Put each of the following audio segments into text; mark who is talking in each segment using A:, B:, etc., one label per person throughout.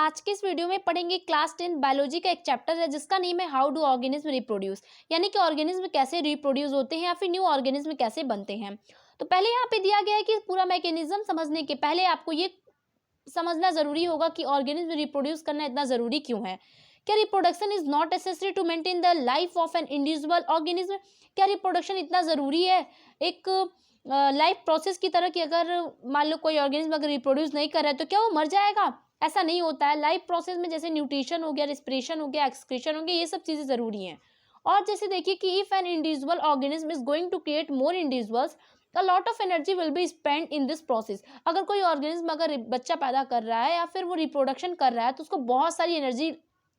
A: आज के इस वीडियो में पढ़ेंगे क्लास 10 बायोलॉजी का एक चैप्टर है जिसका नेम है हाउ डू ऑर्गेनिज्म रिप्रोड्यूस, यानी कि ऑर्गेनिज्म कैसे रिप्रोड्यूस होते हैं या फिर न्यू ऑर्गेनिज्म कैसे बनते हैं। तो पहले यहाँ पे दिया गया है कि पूरा मैकेनिज्म समझने के पहले आपको ये समझना जरूरी होगा कि ऑर्गेनिज्म रिप्रोड्यूस करना इतना जरूरी क्यों है। क्या reproduction is not necessary to maintain the life of an individual organism? क्या रिप्रोडक्शन इतना जरूरी है एक लाइफ प्रोसेस की तरह कि अगर मान लो कोई ऑर्गेनिज्म अगर रिप्रोड्यूस नहीं कर रहा है तो क्या वो मर जाएगा? ऐसा नहीं होता है। लाइफ प्रोसेस में जैसे न्यूट्रिशन हो गया, रिस्पिरेशन हो गया, एक्सक्रीशन हो गया, ये सब चीज़ें ज़रूरी हैं। और जैसे देखिए कि if an individual organism is going to create more individuals, a lot of energy will be spend in this process. अगर कोई ऑर्गेनिज्म अगर बच्चा पैदा कर रहा है या फिर वो रिप्रोडक्शन कर रहा है तो उसको बहुत सारी एनर्जी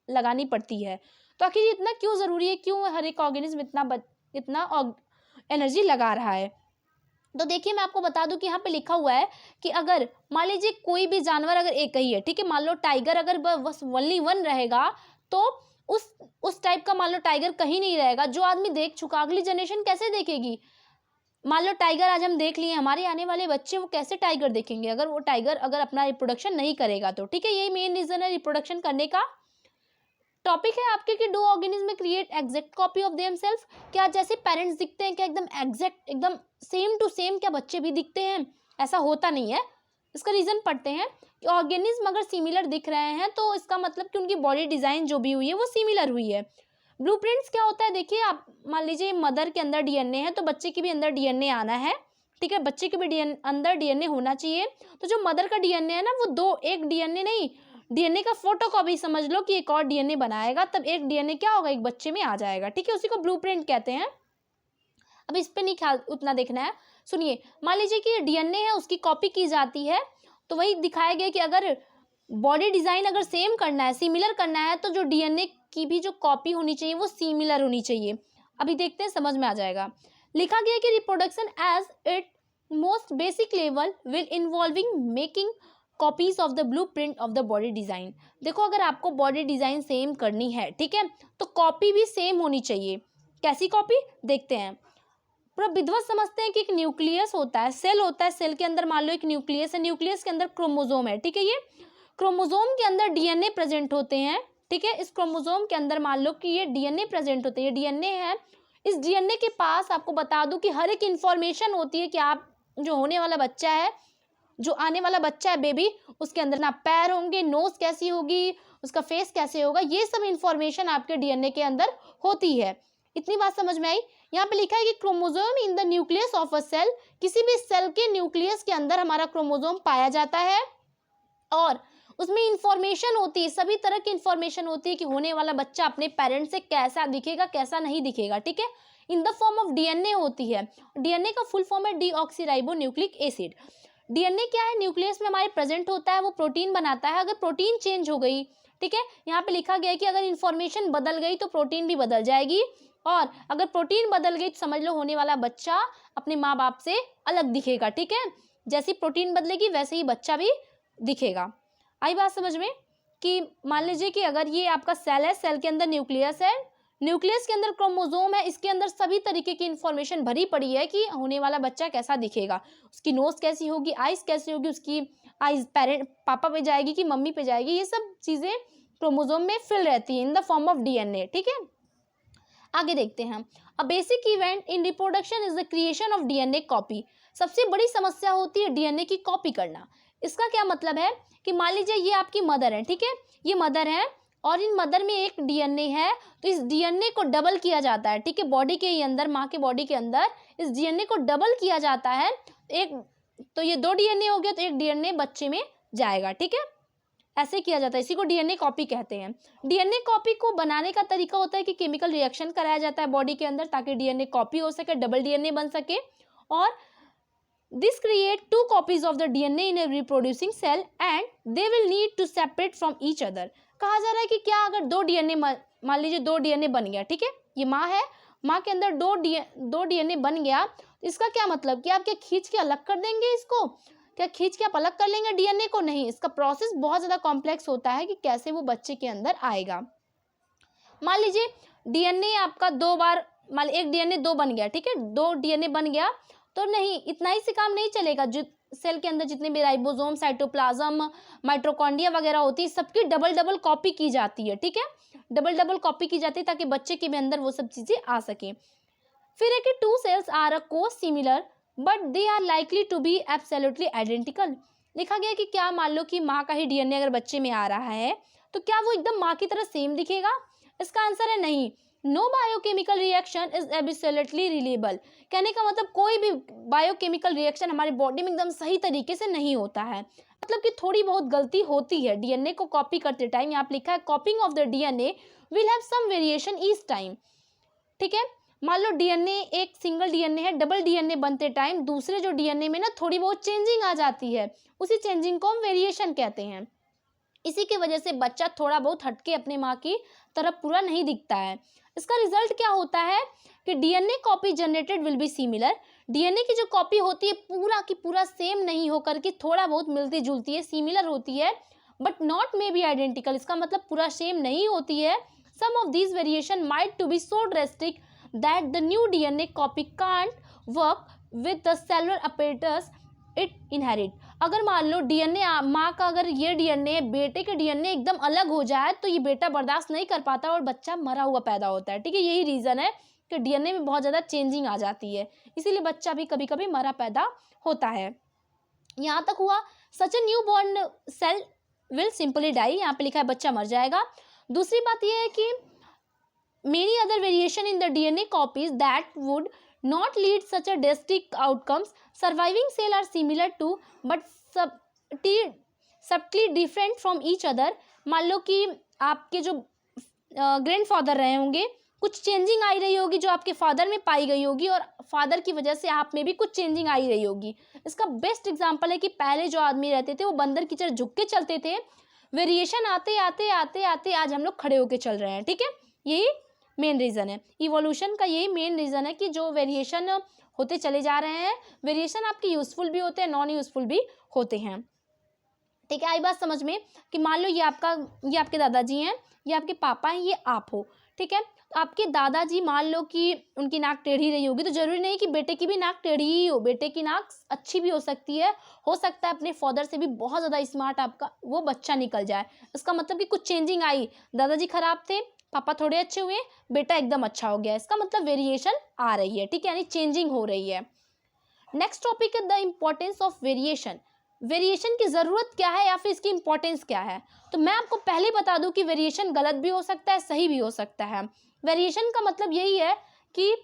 A: लगानी पड़ती है। तो आखिर ये इतना क्यों ज़रूरी है, क्यों हर एक ऑर्गेनिज्म इतना एनर्जी लगा रहा है? तो देखिए मैं आपको बता दूं कि यहाँ पे लिखा हुआ है कि अगर मान लीजिए कोई भी जानवर अगर एक ही है, ठीक है, मान लो टाइगर अगर बस ओनली वन रहेगा तो उस टाइप का मान लो टाइगर कहीं नहीं रहेगा। जो आदमी देख चुका अगली जनरेशन कैसे देखेगी? मान लो टाइगर आज हम देख लिए, हमारे आने वाले बच्चे वो कैसे टाइगर देखेंगे अगर वो टाइगर अगर अपना रिप्रोडक्शन नहीं करेगा तो। ठीक है, यही मेन रीजन है रिप्रोडक्शन करने का। टॉपिक है आपके कि do organism create exact copy of themselves? क्या जैसे पेरेंट्स दिखते हैं क्या एकदम एग्जैक्ट एकदम सेम टू सेम क्या बच्चे भी दिखते हैं? ऐसा होता नहीं है। इसका रीजन पढ़ते हैं कि ऑर्गेनिज्म अगर सिमिलर दिख रहे हैं तो इसका मतलब कि उनकी बॉडी डिजाइन जो भी हुई है वो सिमिलर हुई है। ब्लूप्रिंट्स क्या होता है? देखिए आप मान लीजिए मदर के अंदर डीएनए है तो बच्चे के भी अंदर डीएनए आना है। ठीक है, बच्चे के भी अंदर डीएनए होना चाहिए। तो जो मदर का डीएनए है ना वो दो, एक डीएनए नहीं, डीएनए का फोटोकॉपी समझ लो कि एक और डीएनए बनाएगा, तब एक डीएनए क्या होगा, एक बच्चे में आ जाएगा। ठीक है, उसी को ब्लूप्रिंट कहते हैं। अब इस पे नहीं ख्याल उतना देखना है। सुनिए, मान लीजिए कि डीएनए है उसकी कॉपी की जाती है तो वही दिखाया गया कि अगर बॉडी डिजाइन अगर सेम करना है, सिमिलर करना है तो जो डीएनए की भी जो कॉपी होनी चाहिए वो सिमिलर होनी चाहिए। अभी देखते हैं, समझ में आ जाएगा। लिखा गया कि reproduction as it most basic level will involving making copies of the blueprint of the body design. देखो अगर आपको बॉडी डिजाइन सेम करनी है, ठीक है, तो कॉपी भी सेम होनी चाहिए। कैसी कॉपी देखते हैं। पूरा विद्वत समझते हैं कि एक न्यूक्लियस होता है, सेल होता है, सेल के अंदर मान लो एक न्यूक्लियस है, न्यूक्लियस के अंदर क्रोमोजोम है। ठीक है, ये क्रोमोजोम के अंदर डीएनए प्रेजेंट होते हैं। ठीक है, इस क्रोमोजोम के अंदर मान लो कि ये डीएनए प्रेजेंट होते हैं, ये डीएनए है। इस डीएनए के पास आपको बता दूं कि हर एक इंफॉर्मेशन होती है कि आप जो होने वाला बच्चा है, जो आने वाला बच्चा है बेबी, उसके अंदर ना पैर होंगे, नोज कैसी होगी, उसका फेस कैसे होगा, ये सब इंफॉर्मेशन आपके डीएनए के अंदर होती है। इतनी बात समझ में आई। यहाँ पे लिखा है कि chromosome in the nucleus of a cell, किसी भी सेल के न्यूक्लियस के अंदर हमारा क्रोमोसोम पाया जाता है और उसमें इंफॉर्मेशन होती है, सभी तरह की इंफॉर्मेशन होती है कि होने वाला बच्चा अपने पेरेंट्स से कैसा दिखेगा, कैसा नहीं दिखेगा। ठीक है, in the form of DNA होती है। डीएनए का फुल फॉर्म है डीऑक्सीराइबो न्यूक्लिक एसिड। डीएनए क्या है, न्यूक्लियस में हमारे प्रेजेंट होता है, वो प्रोटीन बनाता है। अगर प्रोटीन चेंज हो गई, ठीक है, यहाँ पे लिखा गया है कि अगर इंफॉर्मेशन बदल गई तो प्रोटीन भी बदल जाएगी, और अगर प्रोटीन बदल गई तो समझ लो होने वाला बच्चा अपने माँ बाप से अलग दिखेगा। ठीक है, जैसी प्रोटीन बदलेगी वैसे ही बच्चा भी दिखेगा। आई बात समझ में कि मान लीजिए कि अगर ये आपका सेल है, सेल के अंदर न्यूक्लियस है, न्यूक्लियस के अंदर क्रोमोसोम है, इसके अंदर सभी तरीके की इंफॉर्मेशन भरी पड़ी है कि होने वाला बच्चा कैसा दिखेगा, उसकी नोज कैसी होगी, आइज कैसी होगी, उसकी आइज पेरेंट पापा पे जाएगी कि मम्मी पे जाएगी, ये सब चीजें क्रोमोसोम में फिल रहती है in the form of DNA. ठीक है, आगे देखते हैं। A basic event in reproduction is the creation of DNA copy. सबसे बड़ी समस्या होती है डीएनए की कॉपी करना। इसका क्या मतलब है कि मान लीजिए ये आपकी मदर है, ठीक है, ये मदर है और इन मदर में एक डीएनए है, तो इस डीएनए को डबल किया जाता है। ठीक है, बॉडी के अंदर, माँ के बॉडी के अंदर इस डीएनए को डबल किया जाता है। एक तो ये दो डीएनए हो गया तो एक डीएनए बच्चे में जाएगा। ठीक है, ऐसे किया जाता है, इसी को डीएनए कॉपी कहते हैं। डीएनए कॉपी को बनाने का तरीका होता है कि केमिकल रिएक्शन कराया जाता है बॉडी के अंदर ताकि डीएनए कॉपी हो सके, डबल डीएनए बन सके, और this create two copies of the DNA in a reproducing cell and they will need to separate from each other। कहा जा रहा है कि क्या अगर दो डीएनए, मान लीजिए दो डीएनए बन गया, ठीक है, ये माँ है, माँ के अंदर दो डीएनए बन गया, इसका क्या मतलब कि आप क्या खींच के अलग कर देंगे इसको, क्या खींच के आप अलग कर लेंगे डीएनए को? नहीं, इसका प्रोसेस बहुत ज़्यादा कॉम्प्लेक्स होता है कि कैसे वो बच्चे के अंदर आएगा। मान लीजिए डीएनए आपका दो बार, मान एक डीएनए दो बन गया, ठीक है, दो डीएनए बन गया तो नहीं, इतना ही से काम नहीं चलेगा। जो सेल के अंदर जितने भी राइबोसोम, साइटोप्लाज्म, माइटोकॉन्ड्रिया वगैरह होती है, सबकी डबल डबल कॉपी की जाती है, ठीक है, डबल डबल कॉपी की जाती है ताकि बच्चे के भी अंदर वो सब चीजें आ सके। फिर है कि टू सेल्स आर अ को similar but they are likely to be absolutely identical. लिखा गया कि क्या मान लो कि माँ का ही डीएनए अगर बच्चे में आ रहा है तो क्या वो एकदम माँ की तरह सेम दिखेगा? इसका आंसर है नहीं। No biochemical reaction is absolutely reliable. कहने का मतलब कोई भी बायोकेमिकल रिएक्शन हमारे बॉडी में एकदम सही तरीके से नहीं होता है, मतलब कि थोड़ी बहुत गलती होती है डीएनए को कॉपी करते टाइम। यहाँ पे लिखा है copying of the DNA will have some variation each time, ठीक है। मान लो डीएनए एक सिंगल डीएनए है, डबल डीएनए बनते टाइम दूसरे जो डीएनए में ना थोड़ी बहुत चेंजिंग आ जाती है, उसी चेंजिंग को हम वेरिएशन कहते हैं। इसी की वजह से बच्चा थोड़ा बहुत हटके अपने माँ की तरफ पूरा नहीं दिखता है। इसका रिजल्ट क्या होता है कि DNA copy generated will be similar. DNA की जो कॉपी होती है पूरा की पूरा सेम नहीं होकर के थोड़ा बहुत मिलती जुलती है, सिमिलर होती है, but not may be identical. इसका मतलब पूरा सेम नहीं होती है। Some of these variation might to be so drastic that the new DNA copy can't work with the cellular apparatus it inherit। अगर मान लो डीएनए माँ का अगर ये डीएनए बेटे के डीएनए एकदम अलग हो जाए तो ये बेटा बर्दाश्त नहीं कर पाता और बच्चा मरा हुआ पैदा होता है, ठीक है। यही रीजन है कि डीएनए में बहुत ज़्यादा चेंजिंग आ जाती है, इसीलिए बच्चा भी कभी कभी मरा पैदा होता है। यहाँ तक हुआ। Such a new born cell will simply die, यहाँ पे लिखा है बच्चा मर जाएगा। दूसरी बात यह है कि many other variation in the DNA copies that would not lead such a drastic outcomes. Surviving cell are similar to but subtly different from each other। मान लो कि आपके जो ग्रैंडफादर रहे होंगे, कुछ चेंजिंग आई रही होगी जो आपके फादर में पाई गई होगी और फादर की वजह से आप में भी कुछ चेंजिंग आई रही होगी। इसका बेस्ट एग्जांपल है कि पहले जो आदमी रहते थे वो बंदर की तरह झुक के चलते थे, वेरिएशन आते आते आते आते आज हम लोग खड़े होके चल रहे हैं, ठीक है। यही मेन रीज़न है, इवोल्यूशन का यही मेन रीज़न है कि जो वेरिएशन होते चले जा रहे हैं, वेरिएशन आपके यूज़फुल भी होते हैं, नॉन यूज़फुल भी होते हैं, ठीक है। आई बात समझ में कि मान लो ये आपके दादाजी हैं, ये आपके पापा हैं, ये आप हो, ठीक है। तो आपके दादाजी मान लो कि उनकी नाक टेढ़ी रही होगी तो जरूरी नहीं कि बेटे की भी नाक टेढ़ी ही हो, बेटे की नाक अच्छी भी हो सकती है, हो सकता है अपने फादर से भी बहुत ज़्यादा स्मार्ट आपका वो बच्चा निकल जाए। इसका मतलब कि कुछ चेंजिंग आई, दादाजी खराब थे, पापा थोड़े अच्छे हुए, बेटा एकदम अच्छा हो गया। इसका मतलब वेरिएशन आ रही है, ठीक है, यानी चेंजिंग हो रही है। नेक्स्ट टॉपिक है the importance of variation. Variation की ज़रूरत क्या है या फिर इसकी इंपॉर्टेंस क्या है? तो मैं आपको पहले बता दूं कि वेरिएशन गलत भी हो सकता है, सही भी हो सकता है। वेरिएशन का मतलब यही है कि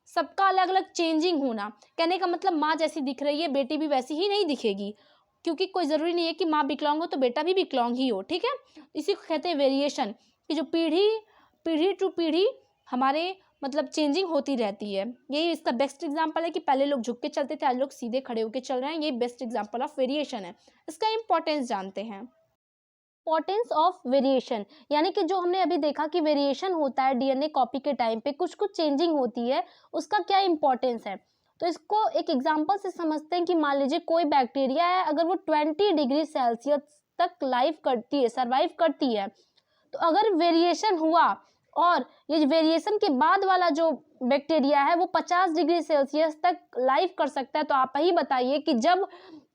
A: सबका अलग अलग चेंजिंग होना। कहने का मतलब माँ जैसी दिख रही है बेटी भी वैसी ही नहीं दिखेगी, क्योंकि कोई ज़रूरी नहीं है कि माँ विकलांग हो तो बेटा भी विकलांग ही हो, ठीक है। इसी को कहते हैं वेरिएशन, कि जो पीढ़ी टू पीढ़ी हमारे मतलब चेंजिंग होती रहती है। यही इसका बेस्ट एग्जांपल है कि पहले लोग झुक के चलते थे, आज लोग सीधे खड़े होकर चल रहे हैं। ये बेस्ट एग्जांपल ऑफ वेरिएशन है। इसका इंपॉर्टेंस जानते हैं। इंपॉर्टेंस ऑफ वेरिएशन यानी कि जो हमने अभी देखा कि वेरिएशन होता है डीएनए कॉपी के टाइम पे, कुछ चेंजिंग होती है, उसका क्या इंपॉर्टेंस है। तो इसको एक एग्जाम्पल से समझते हैं कि मान लीजिए कोई बैक्टीरिया है, अगर वो 20 डिग्री सेल्सियस तक सर्वाइव करती है, तो अगर वेरिएशन हुआ और ये वेरिएशन के बाद वाला जो बैक्टीरिया है वो 50 डिग्री सेल्सियस तक लाइव कर सकता है, तो आप ही बताइए कि जब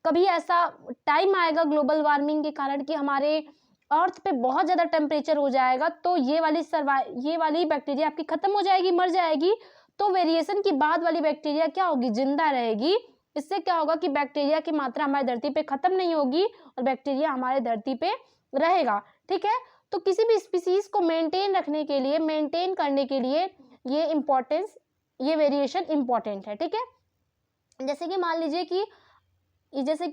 A: कभी ऐसा टाइम आएगा ग्लोबल वार्मिंग के कारण कि हमारे अर्थ पे बहुत ज़्यादा टेम्परेचर हो जाएगा, तो ये वाली बैक्टीरिया आपकी ख़त्म हो जाएगी, मर जाएगी। तो वेरिएशन की बाद वाली बैक्टीरिया क्या होगी, जिंदा रहेगी। इससे क्या होगा कि बैक्टीरिया की मात्रा हमारी धरती पे ख़त्म नहीं होगी और बैक्टीरिया हमारे धरती पे रहेगा, ठीक है। तो किसी भी स्पीसीज को मेंटेन करने के लिए ये वेरिएशन इंपॉर्टेंट है, ठीक है। जैसे कि मान लीजिए कि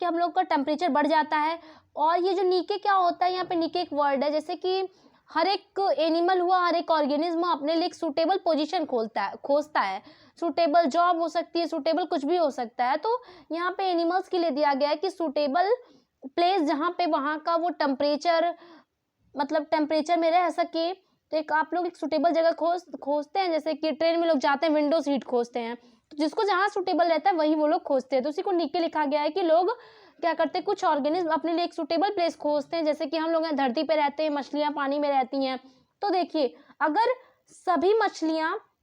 A: हम लोग का टेम्परेचर बढ़ जाता है, और ये जो नीचे क्या होता है, यहाँ पे नीचे एक वर्ड है, जैसे कि हर एक एनिमल हुआ, हर एक ऑर्गेनिज्म अपने लिए एक सूटेबल पोजीशन खोजता है। सूटेबल जॉब हो सकती है, सूटेबल कुछ भी हो सकता है। तो यहाँ पे एनिमल्स के लिए दिया गया है कि सूटेबल प्लेस जहाँ पे वहाँ का वो टेम्परेचर में रह सके, तो आप लोग एक सूटेबल जगह खोजते हैं। जैसे कि ट्रेन में लोग जाते हैं, विंडो सीट खोजते हैं, तो जिसको जहाँ सूटेबल रहता है वही वो लोग खोजते हैं। तो उसी को नीचे लिखा गया है कि लोग क्या करते हैं, कुछ ऑर्गेनिज्म अपने लिए एक सूटेबल प्लेस खोजते हैं। जैसे कि हम लोग धरती पे रहते हैं, मछलियाँ पानी में रहती हैं। तो देखिए, अगर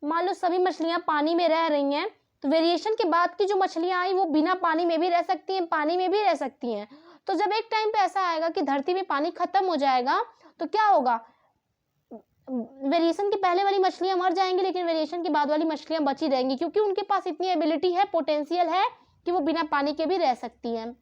A: मान लो सभी मछलियाँ पानी में रह रही हैं,
B: तो वेरिएशन के बाद की जो मछलियां आई वो बिना पानी में भी रह सकती हैं, पानी में भी रह सकती हैं। तो जब एक टाइम पे ऐसा आएगा कि धरती में पानी खत्म हो जाएगा तो क्या होगा, वेरिएशन के पहले वाली मछलियां मर जाएंगी, लेकिन वेरिएशन के बाद वाली मछलियां बची रहेंगी, क्योंकि उनके पास इतनी एबिलिटी है, पोटेंशियल है कि वो बिना पानी के भी रह सकती हैं।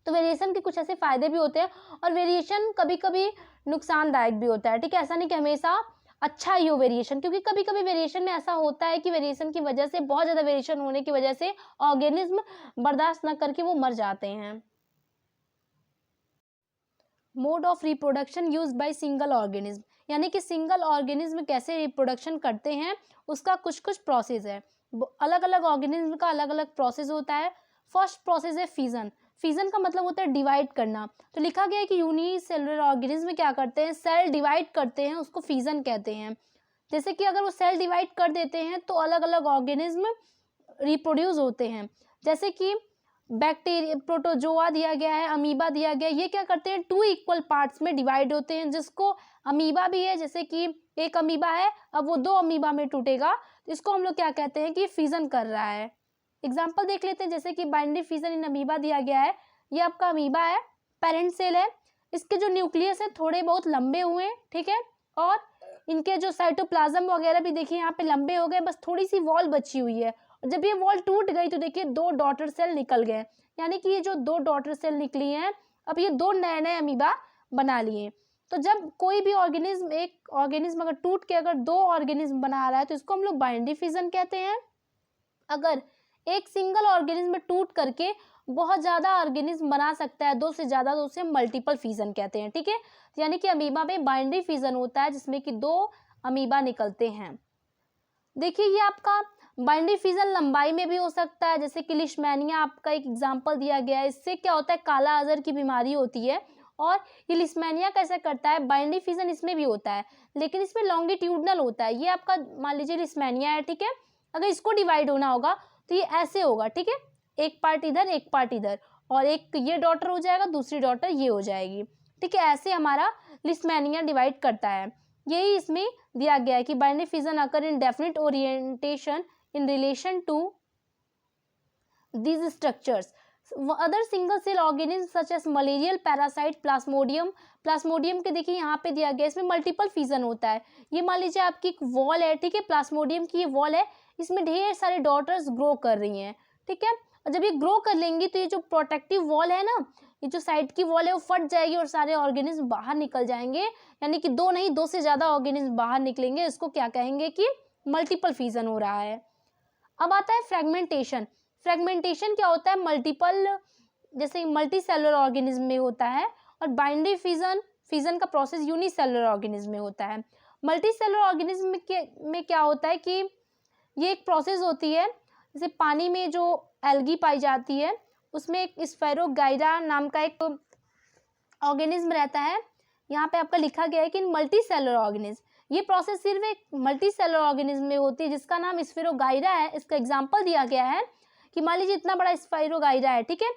B: तो वेरिएशन के कुछ ऐसे फायदे भी होते हैं, और वेरिएशन कभी कभी नुकसानदायक भी होता है, ठीक है। ऐसा नहीं कि हमेशा अच्छा ही हो वेरिएशन, क्योंकि कभी कभी वेरिएशन में ऐसा होता है कि वेरिएशन की वजह से, बहुत ज़्यादा वेरिएशन होने की वजह से ऑर्गेनिज्म बर्दाश्त न करके वो मर जाते हैं। Mode of reproduction use by single organism, यानी कि सिंगल ऑर्गेनिज्म कैसे रिप्रोडक्शन करते हैं उसका कुछ कुछ प्रोसेस है। अलग अलग ऑर्गेनिज्म का अलग अलग प्रोसेस होता है। फर्स्ट प्रोसेस है फिजन। फिजन का मतलब होता है डिवाइड करना। तो लिखा गया है कि यूनिसेलुलर ऑर्गेनिज्म क्या करते हैं, सेल डिवाइड करते हैं, उसको फिजन कहते हैं। जैसे कि अगर वो सेल डिवाइड कर देते हैं तो अलग अलग ऑर्गेनिज्म रिप्रोड्यूस होते हैं। जैसे कि बैक्टीरिया, प्रोटोजोआ दिया गया है, अमीबा दिया गया है, ये क्या करते हैं, 2 इक्वल पार्ट्स में डिवाइड होते हैं, जिसको अमीबा भी है। जैसे कि एक अमीबा है, अब वो 2 अमीबा में टूटेगा, तो इसको हम लोग क्या कहते हैं कि फिजन कर रहा है। एग्जाम्पल देख लेते हैं, जैसे कि बाइनरी फिजन इन अमीबा दिया गया है। ये आपका अमीबा है, पेरेंट सेल है, इसके जो न्यूक्लियस है थोड़े बहुत लंबे हुए हैं, ठीक है, और इनके जो साइटोप्लाज्म वगैरह भी देखिए यहाँ पे लंबे हो गए, बस थोड़ी सी वॉल बची हुई है। जब ये वॉल टूट गई तो देखिए 2 डॉटर सेल निकल गए, यानी कि ये जो 2 डॉटर सेल निकली हैं, अब ये 2 नए नए अमीबा बना लिए। तो जब कोई भी ऑर्गेनिज्म, एक ऑर्गेनिज्म अगर टूट के अगर 2 ऑर्गेनिज्म बना रहा है तो इसको हम लोग बाइनरी फिजन कहते हैं। अगर एक सिंगल ऑर्गेनिज्म टूट करके बहुत ज्यादा ऑर्गेनिज्म बना सकता है, 2 से ज्यादा, तो उसे मल्टीपल फिजन कहते हैं, ठीक है। यानी कि अमीबा में बाइनरी फिजन होता है जिसमें कि 2 अमीबा निकलते हैं। देखिए ये आपका बाइनरी फिजन लंबाई में भी हो सकता है, जैसे कि लिशमैनिया आपका एक एग्जांपल दिया गया है। इससे क्या होता है, काला अजहर की बीमारी होती है, और ये लिशमैनिया कैसे करता है, बाइनरी फिजन इसमें भी होता है, लेकिन इसमें लॉन्गिट्यूडनल होता है। ये आपका मान लीजिए लिशमैनिया है, ठीक है, अगर इसको डिवाइड होना होगा तो ये ऐसे होगा, ठीक है, एक पार्ट इधर एक पार्ट इधर, और एक ये डॉटर हो जाएगा, दूसरी डॉटर ये हो जाएगी, ठीक है। ऐसे हमारा लिशमैनिया डिवाइड करता है। यही इसमें दिया गया है कि binary fission occur in definite orientation in relation to these structures. Other single cell organisms such as malarial parasite Plasmodium के देखिए यहाँ पे दिया गया, इसमें मल्टीपल फिजन होता है। ये मान लीजिए आपकी एक वॉल है, ठीक है, प्लाज्मोडियम की ये वॉल है, इसमें ढेर सारे डॉटर्स ग्रो कर रही हैं, ठीक है। और जब ये ग्रो कर लेंगी तो ये जो प्रोटेक्टिव वॉल है ना, ये जो साइड की वॉल है वो फट जाएगी और सारे ऑर्गेनिज्म बाहर निकल जाएंगे, यानी कि 2 नहीं 2 से ज्यादा ऑर्गेनिज्म बाहर निकलेंगे। इसको क्या कहेंगे कि मल्टीपल फिजन हो रहा है। अब आता है फ्रेगमेंटेशन। फ्रेगमेंटेशन क्या होता है, मल्टीपल, जैसे मल्टी सेलुलर ऑर्गेनिज्म में होता है, और बाइनरी फिजन का प्रोसेस यूनिसेलुलर ऑर्गेनिज्म में होता है। मल्टी सेलुलर ऑर्गेनिज्म में क्या होता है कि ये एक प्रोसेस होती है, जैसे पानी में जो एल्गी पाई जाती है उसमें एक स्फेरोगाइरा नाम का एक ऑर्गेनिज्म रहता है। यहाँ पे आपका लिखा गया है कि मल्टी सेलुलर ऑर्गेनिज्म, ये प्रोसेस सिर्फ एक मल्टी सेलुलर ऑर्गेनिज्म में होती है जिसका नाम स्फेरोगाइरा है। इसका एग्जांपल दिया गया है कि मान लीजिए इतना बड़ा स्फेरोगाइरा है, ठीक है,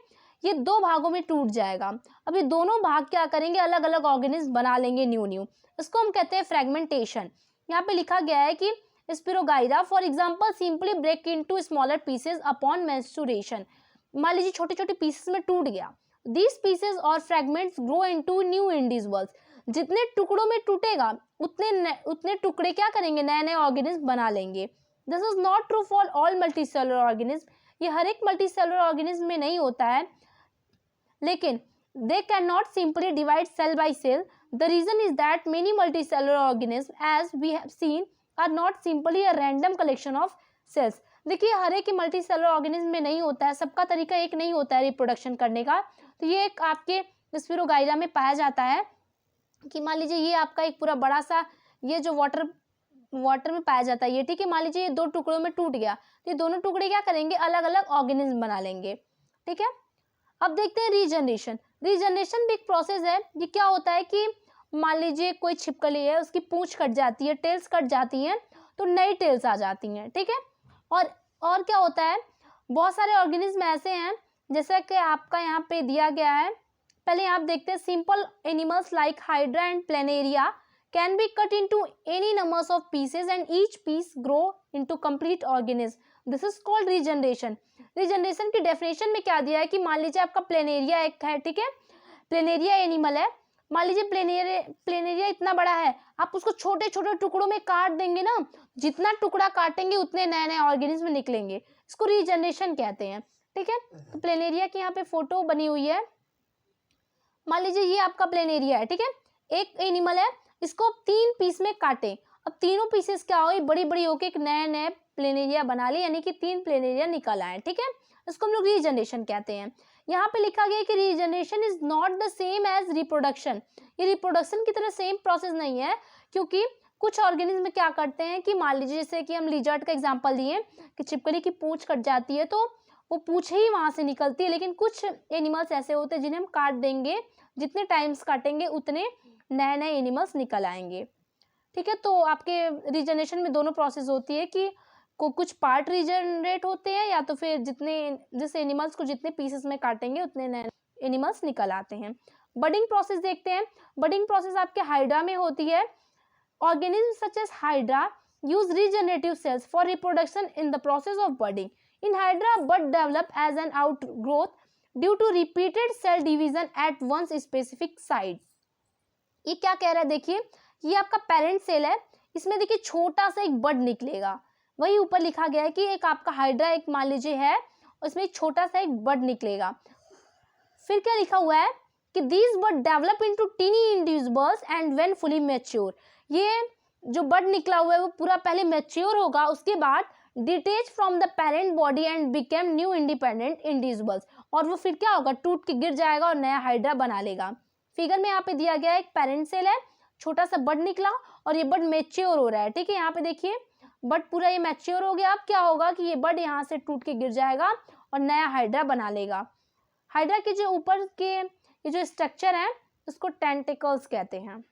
B: ये 2 भागों में टूट जाएगा। अब ये दोनों भाग क्या करेंगे, अलग अलग ऑर्गेनिज्म बना लेंगे न्यू। इसको हम कहते हैं फ्रेगमेंटेशन। यहाँ पे लिखा गया है कि spirogyra for example simply break into smaller pieces upon menstruation. मान लीजिए छोटे छोटे पीसेस में टूट गया, these pieces or fragments grow into new individuals। जितने टुकड़ों में टूटेगा उतने टुकड़े क्या करेंगे, नए नए ऑर्गेनिज्म बना लेंगे। This is not true for all multi cellular organism, ये हर एक मल्टी सेलुलर ऑर्गेनिज्म में नहीं होता है, लेकिन they cannot simply divide cell by cell। The reason is that many multicellular organisms, as we have seen, are not simply a random collection of cells। देखिए हर एक multi cellular organism में नहीं होता है, सबका तरीका एक नहीं होता है रिप्रोडक्शन करने का। तो ये एक आपके स्फेरोगाइरा में पाया जाता है कि मान लीजिए ये आपका एक पूरा बड़ा सा, ये जो वाटर में पाया जाता है ये, ठीक है, मान लीजिए ये 2 टुकड़ों में टूट गया तो ये दोनों टुकड़े क्या करेंगे, अलग अलग ऑर्गेनिज्म बना लेंगे, ठीक है। अब देखते हैं रीजनरेशन। रीजनरेशन भी एक प्रोसेस है। ये क्या होता है कि मान लीजिए कोई छिपकली है, उसकी पूंछ कट जाती है, टेल्स कट जाती हैं, तो नई टेल्स आ जाती हैं, ठीक है। और क्या होता है, बहुत सारे ऑर्गेनिज्म ऐसे हैं जैसा कि आपका यहाँ पे दिया गया है। पहले आप देखते हैं, simple animals like hydra and planaria can be cut into any numbers of pieces and each piece grow into complete organism. This is called regeneration. Regeneration की डेफिनेशन में क्या दिया है कि मान लीजिए आपका प्लेनेरिया एक है, ठीक है, प्लेनेरिया एनिमल है, मान लीजिए प्लेनेरिया इतना बड़ा है, आप उसको छोटे छोटे टुकड़ों में काट देंगे ना, जितना टुकड़ा काटेंगे उतने नए नए ऑर्गेनिज्म निकलेंगे, इसको रीजनरेशन कहते हैं, ठीक है। तो प्लेनेरिया की यहाँ पे फोटो बनी हुई है, मान लीजिए ये आपका प्लेनेरिया है, ठीक है, एक एनिमल है, इसको आप 3 पीस में काटे, अब तीनों पीसेस क्या हो बड़ी बड़ी होके एक नए नए प्लेनेरिया बना ली, यानी कि 3 प्लेनेरिया निकल आए, ठीक है, इसको हम लोग रीजनरेशन कहते हैं। यहाँ पे लिखा गया है कि regeneration is not the same as reproduction, ये रिप्रोडक्शन की तरह सेम प्रोसेस नहीं है, क्योंकि कुछ ऑर्गेनिज्म क्या करते हैं कि मान लीजिए जैसे कि हम लिजर्ड का एग्जांपल दिए कि छिपकली की पूंछ कट जाती है तो वो पूंछ ही वहां से निकलती है, लेकिन कुछ एनिमल्स ऐसे होते हैं जिन्हें हम काट देंगे, जितने टाइम्स काटेंगे उतने नए नए एनिमल्स निकल आएंगे, ठीक है। तो आपके रीजनरेशन में दोनों प्रोसेस होती है कि कुछ पार्ट रीजनरेट होते हैं या तो फिर जिस एनिमल्स को जितने पीसेस में काटेंगे उतने नए एनिमल्स निकल आते हैं। बडिंग प्रोसेस देखते हैं, बडिंग प्रोसेस आपके हाइड्रा में होती है। Organism such as hydra use regenerative cells for reproduction in the process of budding. In hydra bud develop as an outgrowth due to repeated cell division at once specific site. ये क्या कह रहा है, देखिए ये आपका पेरेंट सेल है, इसमें देखिए छोटा सा एक बड निकलेगा, वही ऊपर लिखा गया है कि एक आपका हाइड्रा एक मान लीजिए है, उसमें एक छोटा सा एक बड निकलेगा। फिर क्या लिखा हुआ है कि these bud develop into tiny individuals and when fully mature. ये जो बड निकला हुआ है वो पूरा पहले मैच्योर होगा, उसके बाद detach from the parent body and became new independent individuals, और वो फिर क्या होगा, टूट के गिर जाएगा और नया हाइड्रा बना लेगा। फिगर में यहाँ पे दिया गया है एक पेरेंट सेल है, छोटा सा बड निकला और ये बड मैच्योर हो रहा है, ठीक है। यहाँ पे देखिए बड पूरा ये मैच्योर हो गया, अब क्या होगा कि ये बड यहाँ से टूट के गिर जाएगा और नया हाइड्रा बना लेगा। हाइड्रा के जो ऊपर के ये जो स्ट्रक्चर है उसको टेंटिकल्स कहते हैं।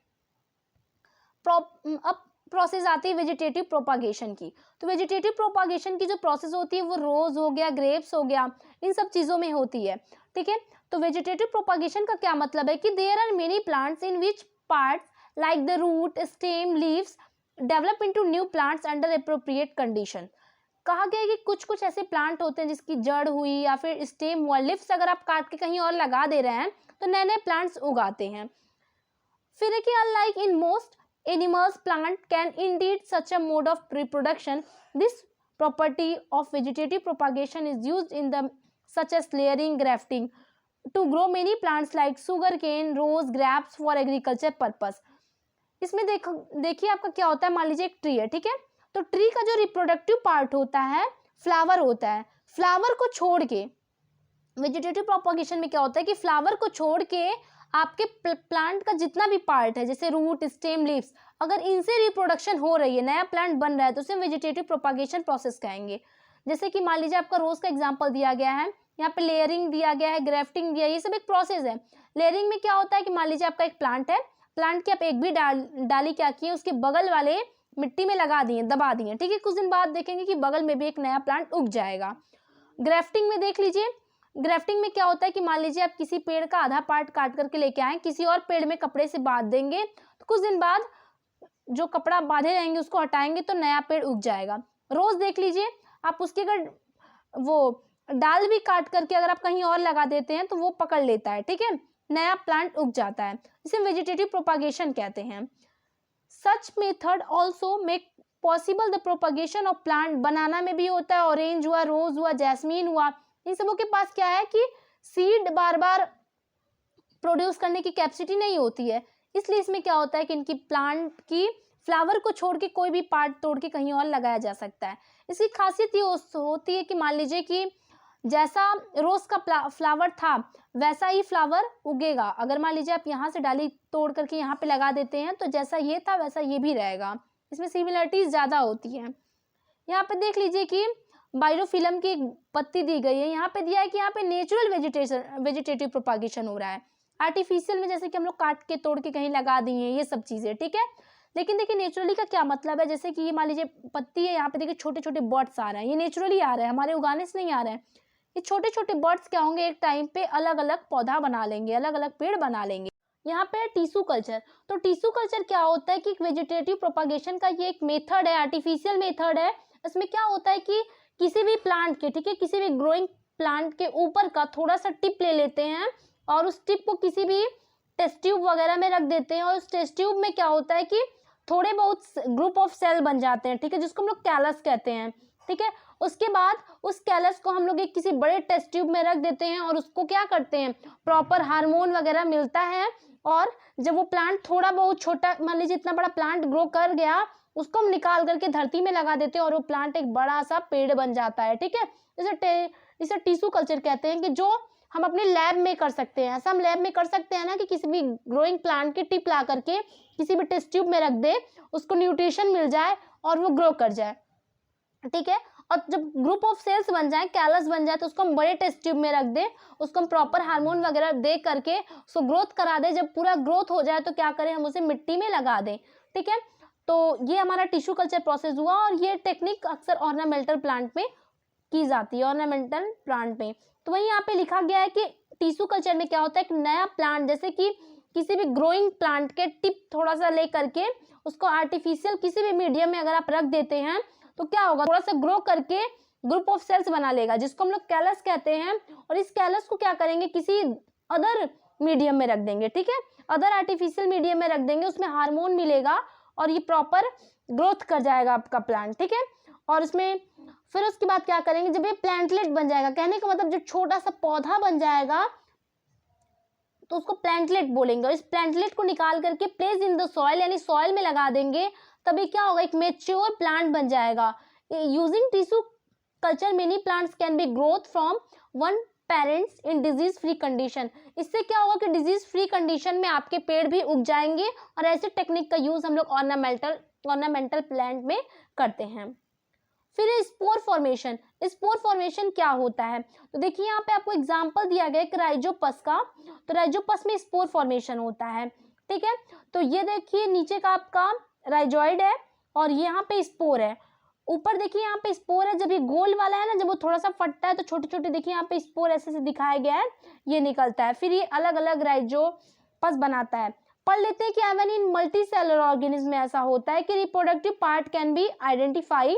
B: अब प्रोसेस आती है वेजिटेटिव प्रोपागेशन की। तो वेजिटेटिव प्रोपागेशन की जो प्रोसेस होती है वो रोज हो गया, ग्रेप्स हो गया, इन सब चीज़ों में होती है, ठीक है। तो वेजिटेटिव प्रोपागेशन का क्या मतलब है कि there are many plants in which parts like the root, stem, leaves develop into new plants under appropriate condition. कहा गया है कि कुछ कुछ ऐसे प्लांट होते हैं जिसकी जड़ हुई या फिर स्टेम हुआ, लिव्स अगर आप काट के कहीं और लगा दे रहे हैं तो नए नए प्लांट्स उगाते हैं। फिर है कि unlike in most animals, plant can indeed such a mode of reproduction. This property of vegetative propagation is used in the such as layering, grafting to grow many plants like sugarcane, rose, grapes for agriculture purpose. इसमें देखिए आपका क्या होता है, मान लीजिए एक tree है, ठीक है, तो ट्री का जो रिप्रोडक्टिव पार्ट होता है फ्लावर होता है, फ्लावर को छोड़ के वेजिटेटिव प्रोपगेशन में क्या होता है कि फ्लावर को छोड़ के आपके प्लांट का जितना भी पार्ट है जैसे रूट, स्टेम, लीव्स, अगर इनसे रिप्रोडक्शन हो रही है, नया प्लांट बन रहा है तो उसे वेजिटेटिव प्रोपगेशन प्रोसेस कहेंगे। जैसे कि मान लीजिए आपका रोज का एग्जांपल दिया गया है, यहाँ पे लेयरिंग दिया गया है, ग्राफ्टिंग दिया है, ये सब एक प्रोसेस है। लेयरिंग में क्या होता है कि मान लीजिए आपका एक प्लांट है, प्लांट की आप एक भी डाली क्या किए उसके बगल वाले मिट्टी में लगा दिए, दबा दिए, ठीक है, कुछ दिन बाद देखेंगे कि बगल में भी एक नया प्लांट उग जाएगा। ग्राफ्टिंग में देख लीजिए, ग्राफ्टिंग में क्या होता है कि मान लीजिए आप किसी पेड़ का आधा पार्ट काट करके लेके आए, किसी और पेड़ में कपड़े से बांध देंगे, तो कुछ दिन बाद जो कपड़ा बांधे रहेंगे उसको हटाएंगे तो नया पेड़ उग जाएगा। रोज देख लीजिए, आप उसकी अगर वो डाल भी काट करके अगर आप कहीं और लगा देते हैं तो वो पकड़ लेता है, ठीक है, नया प्लांट उग जाता है, इसे वेजिटेटिव प्रोपगेशन कहते हैं। Such method also make possible the propagation of plant. Banana में भी होता है, ऑरेंज हुआ, रोज हुआ, जैस्मीन हुआ, इन सबों के पास क्या है कि सीड बार बार प्रोड्यूस करने की कैपेसिटी नहीं होती है, इसलिए इसमें क्या होता है कि इनकी प्लांट की फ्लावर को छोड़ के कोई भी पार्ट तोड़ के कहीं और लगाया जा सकता है। इसकी खासियत ये होती है कि मान लीजिए कि जैसा रोज का फ्लावर था वैसा ही फ्लावर उगेगा। अगर मान लीजिए आप यहाँ से डाली तोड़ करके यहाँ पे लगा देते हैं तो जैसा ये था वैसा ये भी रहेगा, इसमें सिमिलरिटीज ज़्यादा होती है। यहाँ पे देख लीजिए कि बायोफिल्म की एक पत्ती दी गई है, यहाँ पे दिया है कि यहाँ पे नेचुरल वेजिटेटिव प्रोपागेशन हो रहा है। आर्टिफिशियल में जैसे कि हम लोग काट के तोड़ के कहीं लगा दिए ये सब चीज़ें, ठीक है। लेकिन देखिए नेचुरली का क्या मतलब है, जैसे कि ये मान लीजिए पत्ती है, यहाँ पे देखिए छोटे छोटे बर्ड्स आ रहे हैं, ये नेचुरली आ रहे हैं, हमारे उगाने से नहीं आ रहे हैं। ये छोटे छोटे बर्ड्स क्या होंगे, एक टाइम पे अलग अलग पौधा बना लेंगे, अलग अलग पेड़ बना लेंगे। यहाँ पे टिश्यू कल्चर, तो टिश्यू कल्चर क्या होता है कि वेजिटेटिव प्रोपागेशन का ये एक मेथड है, आर्टिफिशियल मेथड है। इसमें क्या होता है कि किसी भी प्लांट के, ठीक है, किसी भी ग्रोइंग प्लांट के ऊपर का थोड़ा सा टिप ले लेते हैं और उस टिप को किसी भी टेस्ट ट्यूब वगैरह में रख देते हैं और उस टेस्ट ट्यूब में क्या होता है कि थोड़े बहुत ग्रुप ऑफ सेल बन जाते हैं, ठीक है, जिसको हम लोग कैलस कहते हैं, ठीक है। उसके बाद उस कैलस को हम लोग एक किसी बड़े टेस्ट ट्यूब में रख देते हैं और उसको क्या करते हैं, प्रॉपर हार्मोन वगैरह मिलता है और जब वो प्लांट थोड़ा बहुत छोटा, मान लीजिए इतना बड़ा प्लांट ग्रो कर गया, उसको हम निकाल करके धरती में लगा देते हैं और वो प्लांट एक बड़ा सा पेड़ बन जाता है, ठीक है। इसे टिश्यू कल्चर कहते हैं कि जो हम अपने लैब में कर सकते हैं। ऐसा हम लैब में कर सकते हैं ना कि किसी भी ग्रोइंग प्लांट की टिप ला करके किसी भी टेस्ट ट्यूब में रख दे, उसको न्यूट्रिशन मिल जाए और वो ग्रो कर जाए, ठीक है। और जब ग्रुप ऑफ सेल्स बन जाए, कैलस बन जाए, तो उसको हम बड़े टेस्ट ट्यूब में रख दें, उसको हम प्रॉपर हार्मोन वगैरह दे करके उसको ग्रोथ करा दें। जब पूरा ग्रोथ हो जाए तो क्या करें, हम उसे मिट्टी में लगा दें, ठीक है। तो ये हमारा टिश्यू कल्चर प्रोसेस हुआ और ये टेक्निक अक्सर ऑर्नामेंटल प्लांट में की जाती है, ऑर्नामेंटल प्लांट में। तो वही यहाँ पे लिखा गया है कि टिश्यू कल्चर में क्या होता है, एक नया प्लांट, जैसे कि किसी भी ग्रोइंग प्लांट के टिप थोड़ा सा ले करके उसको आर्टिफिशियल किसी भी मीडियम में अगर आप रख देते हैं तो क्या होगा, थोड़ा सा ग्रो करके ग्रुप ऑफ सेल्स बना लेगा, जिसको हम लोग कैलस कहते हैं। और इस कैलस को क्या करेंगे, किसी अदर मीडियम में रख देंगे, ठीक है, अदर आर्टिफिशियल मीडियम में रख देंगे, उसमें हार्मोन मिलेगा और ये प्रॉपर ग्रोथ कर जाएगा आपका प्लांट, ठीक है। और उसमें फिर उसके बाद क्या करेंगे, जब ये प्लांटलेट बन जाएगा, कहने का मतलब जब छोटा सा पौधा बन जाएगा तो उसको प्लांटलेट बोलेंगे। और इस प्लांटलेट को निकाल करके प्लेस इन द सॉइल, यानी सॉइल में लगा देंगे, तभी क्या होगा, एक मेच्योर प्लांट बन जाएगा। Using tissue culture many plants can be growth from one parents in disease free condition. इससे क्या होगा कि डिजीज फ्री कंडीशन में आपके पेड़ भी उग जाएंगे और ऐसे टेक्निक का यूज हम लोग ऑर्नामेंटल प्लांट में करते हैं। फिर स्पोर फॉर्मेशन। स्पोर फॉर्मेशन क्या होता है, तो देखिए यहाँ पे आपको एग्जांपल दिया गया है राइजोपस का। तो राइजोपस में स्पोर फॉर्मेशन होता है, ठीक है। तो ये देखिए नीचे का आपका राइजोइड है और यहाँ पे स्पोर है। ऊपर देखिए यहाँ पे स्पोर है, जब ये गोल वाला है ना, जब वो थोड़ा सा फटता है तो छोटे छोटे देखिए यहाँ पे स्पोर ऐसे से दिखाया गया है, ये निकलता है। फिर ये अलग अलग राइजोपस बनाता है। पढ़ लेते हैं कि even in multi cellular organism में ऐसा होता है कि reproductive part can be identify.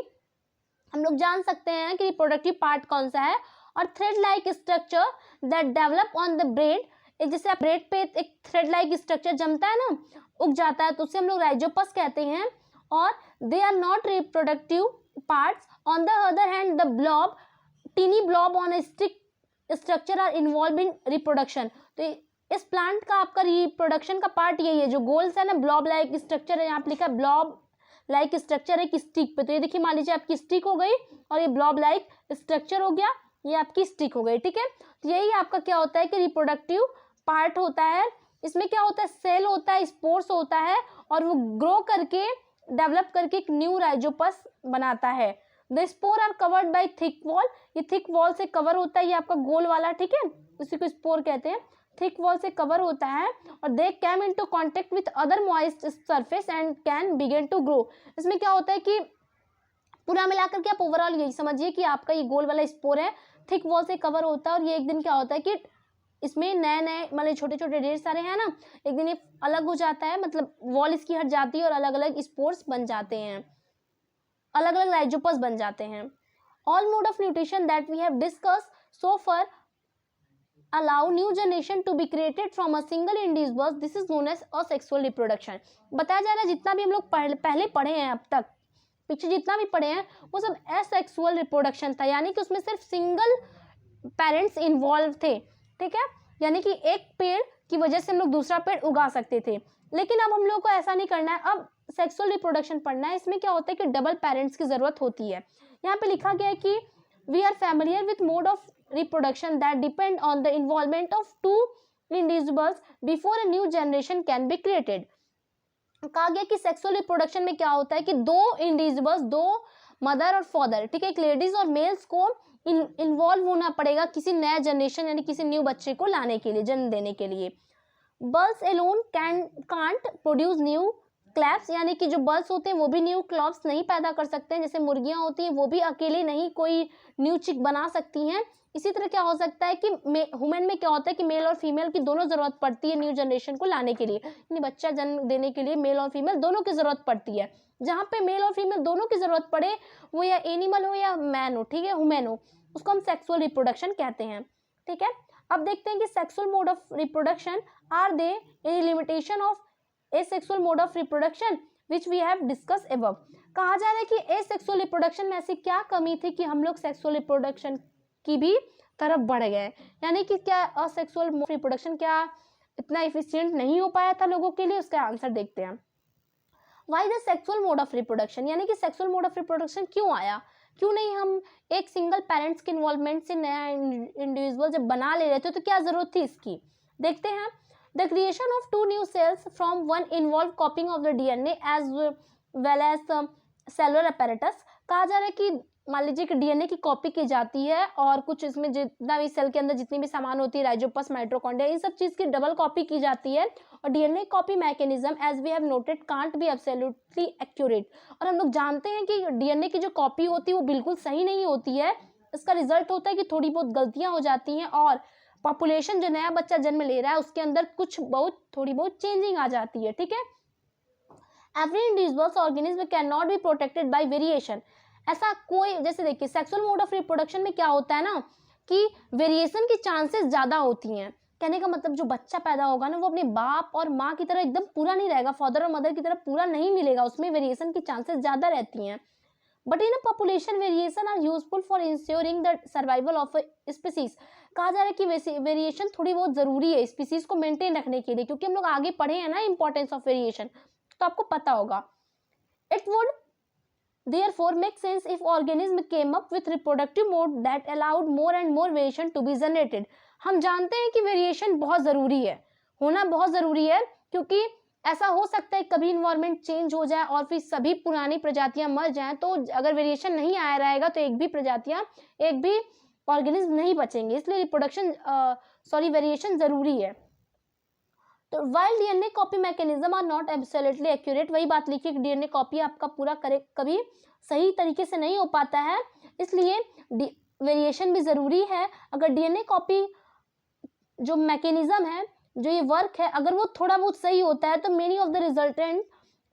B: हम लोग जान सकते हैं कि रिप्रोडक्टिव पार्ट कौन सा है। और thread like structure that develop on the bread, जैसे आप ब्रेड पे एक थ्रेड लाइक स्ट्रक्चर जमता है ना, उग जाता है, तो उसे हम लोग राइजोपस कहते हैं। और they are not reproductive parts. On the other hand the blob, tiny blob on a stick structure are involve in reproduction. तो इस प्लांट का आपका रिप्रोडक्शन का पार्ट यही है, जो गोल्स है ना, ब्लॉब लाइक स्ट्रक्चर है, यहाँ पे लिखा है ब्लॉब लाइक स्ट्रक्चर है कि स्टिक पे। तो ये देखिए मान लीजिए आपकी स्टिक हो गई और ये ब्लॉब लाइक स्ट्रक्चर हो गया, ये आपकी स्टिक हो गई, ठीक है। तो यही आपका क्या होता है कि रिप्रोडक्टिव पार्ट होता है। इसमें क्या होता है, सेल होता है, स्पोर्स होता है और वो ग्रो करके डेवलप करके एक न्यू राइजोपस बनाता है। The spore are covered by thick wall, ये थिक वॉल से कवर होता है, ये आपका गोल वाला, ठीक है, उसी को स्पोर कहते हैं। थिक वॉल से कवर होता है और they came into contact with other moist surface and can begin to grow. इसमें क्या होता है कि पूरा मिलाकर के आप ओवरऑल यही समझिए कि आपका ये गोल वाला स्पोर है, थिक वॉल से कवर होता है और ये एक दिन क्या होता है कि इसमें नए नए मतलब छोटे छोटे ढेर सारे हैं ना, एक दिन ये अलग हो जाता है, मतलब वॉल इसकी हट जाती है और अलग अलग स्पोर्स बन जाते हैं, अलग अलग राइजोपस बन जाते हैं। All mode of nutrition that we have discuss so far allow new generation to be created from a single individual. This is known as asexual reproduction. बताया जा रहा है जितना भी हम लोग पहले पढ़े हैं, अब तक पीछे जितना भी पढ़े हैं वो सब एसेक्सुअल रिप्रोडक्शन था, यानी कि उसमें सिर्फ सिंगल पेरेंट्स इन्वॉल्व थे, ठीक है, यानी कि एक पेड़ की वजह से हम लोग दूसरा पेड़ उगा सकते थे। लेकिन अब हम लोग को ऐसा नहीं करना है, अब सेक्सुअल रिप्रोडक्शन पढ़ना है। इसमें क्या होता है कि डबल पेरेंट्स की जरूरत होती है। यहाँ पे लिखा गया है कि we are familiar with mode of reproduction that depend on the involvement of two individuals before a new generation can be created. कहा गया कि सेक्सुअल रिप्रोडक्शन में क्या होता है कि दो इंडिविजुअल्स, दो मदर और फादर, ठीक है, एक लेडीज और मेल्स को इन्वॉल्व होना पड़ेगा किसी नया जनरेशन यानी किसी न्यू बच्चे को लाने के लिए, जन्म देने के लिए। Birds alone can't produce new claps यानी कि जो बर्ड्स होते हैं वो भी न्यू क्लॉप्स नहीं पैदा कर सकते हैं, जैसे मुर्गियां होती हैं वो भी अकेले नहीं कोई न्यू चिक बना सकती हैं। इसी तरह क्या हो सकता है कि ह्यूमन में क्या होता है कि मेल और फीमेल की दोनों जरूरत पड़ती है न्यू जनरेशन को लाने के लिए, यानी बच्चा जन्म देने के लिए मेल और फीमेल दोनों की जरूरत पड़ती है। जहाँ पे मेल और फीमेल दोनों की जरूरत पड़े, वो या एनिमल हो या मैन हो, ठीक है, ह्यूमन हो, उसको हम सेक्सुअल रिप्रोडक्शन कहते हैं। ठीक है, अब देखते हैं कि sexual mode of reproduction are they any limitation of asexual mode of reproduction which we have discuss above. कहा जा रहा है कि एसेक्सुअल रिप्रोडक्शन में ऐसी क्या कमी थी कि हम लोग सेक्सुअल रिप्रोडक्शन की भी तरफ बढ़ गए, यानी कि क्या असेक्सुअल रिप्रोडक्शन क्या इतना एफिशिएंट नहीं हो पाया था लोगों के लिए, उसका आंसर देखते हैं। Why the sexual mode of reproduction, यानी कि सेक्सुअल मोड ऑफ रिप्रोडक्शन क्यों आया, क्यों नहीं हम एक सिंगल पेरेंट्स के इन्वॉल्वमेंट से नया इंडिविजुअल जब बना ले रहे थे तो क्या जरूरत थी इसकी। देखते हैं। The creation of 2 new cells from one involve copying of the DNA as well as cellular apparatus. कहा जा रहा है कि मान लीजिए कि डीएनए की कॉपी की जाती है और कुछ इसमें जितना भी सेल के अंदर जितनी भी सामान होती है, राइजोपस, माइटोकॉन्ड्रिया, इन सब चीज की डबल कॉपी की जाती है। और DNA copy mechanism as we have noted can't be absolutely accurate. और हम लोग जानते हैं कि डीएनए की जो कॉपी होती है वो बिल्कुल सही नहीं होती है। इसका रिजल्ट होता है कि थोड़ी बहुत गलतियां हो जाती हैं और पॉपुलेशन जो नया बच्चा जन्म ले रहा है उसके अंदर थोड़ी बहुत चेंजिंग आ जाती है। ठीक है, every individuals organism can not be protected by variation. ऐसा कोई, जैसे देखिए सेक्सुअल मोड ऑफ रिप्रोडक्शन में क्या होता है ना कि वेरिएशन की चांसेस ज्यादा होती हैं। कहने का मतलब जो बच्चा पैदा होगा ना वो अपने बाप और माँ की तरह एकदम पूरा नहीं रहेगा, फादर और मदर की तरह पूरा नहीं मिलेगा, उसमें वेरिएशन की चांसेस ज्यादा रहती हैं। But in a population variation are useful for ensuring the survival of a species. कहा जा रहा है कि वेरिएशन थोड़ी बहुत जरूरी है स्पीसीज को मेंटेन रखने के लिए, क्योंकि हम लोग आगे पढ़े हैं ना इंपॉर्टेंस ऑफ वेरिएशन, तो आपको पता होगा। It would therefore make sense if organism came up with reproductive mode that allowed more and more variation to be generated। हम जानते हैं कि वेरिएशन बहुत जरूरी है, होना बहुत जरूरी है, क्योंकि ऐसा हो सकता है कभी इन्वायरमेंट चेंज हो जाए और फिर सभी पुरानी प्रजातियां मर जाएं, तो अगर वेरिएशन नहीं आया रहेगा तो एक भी ऑर्गेनिज्म नहीं बचेंगे, इसलिए वेरिएशन जरूरी है। तो while DNA copy mechanism are not absolutely accurate, वही बात लिखी कि डीएनए कॉपी आपका पूरा कभी सही तरीके से नहीं हो पाता है, इसलिए वेरिएशन भी जरूरी है। अगर डीएनए कॉपी जो मैकेनिज्म है, जो ये वर्क है, अगर वो थोड़ा बहुत सही होता है तो many of the resultant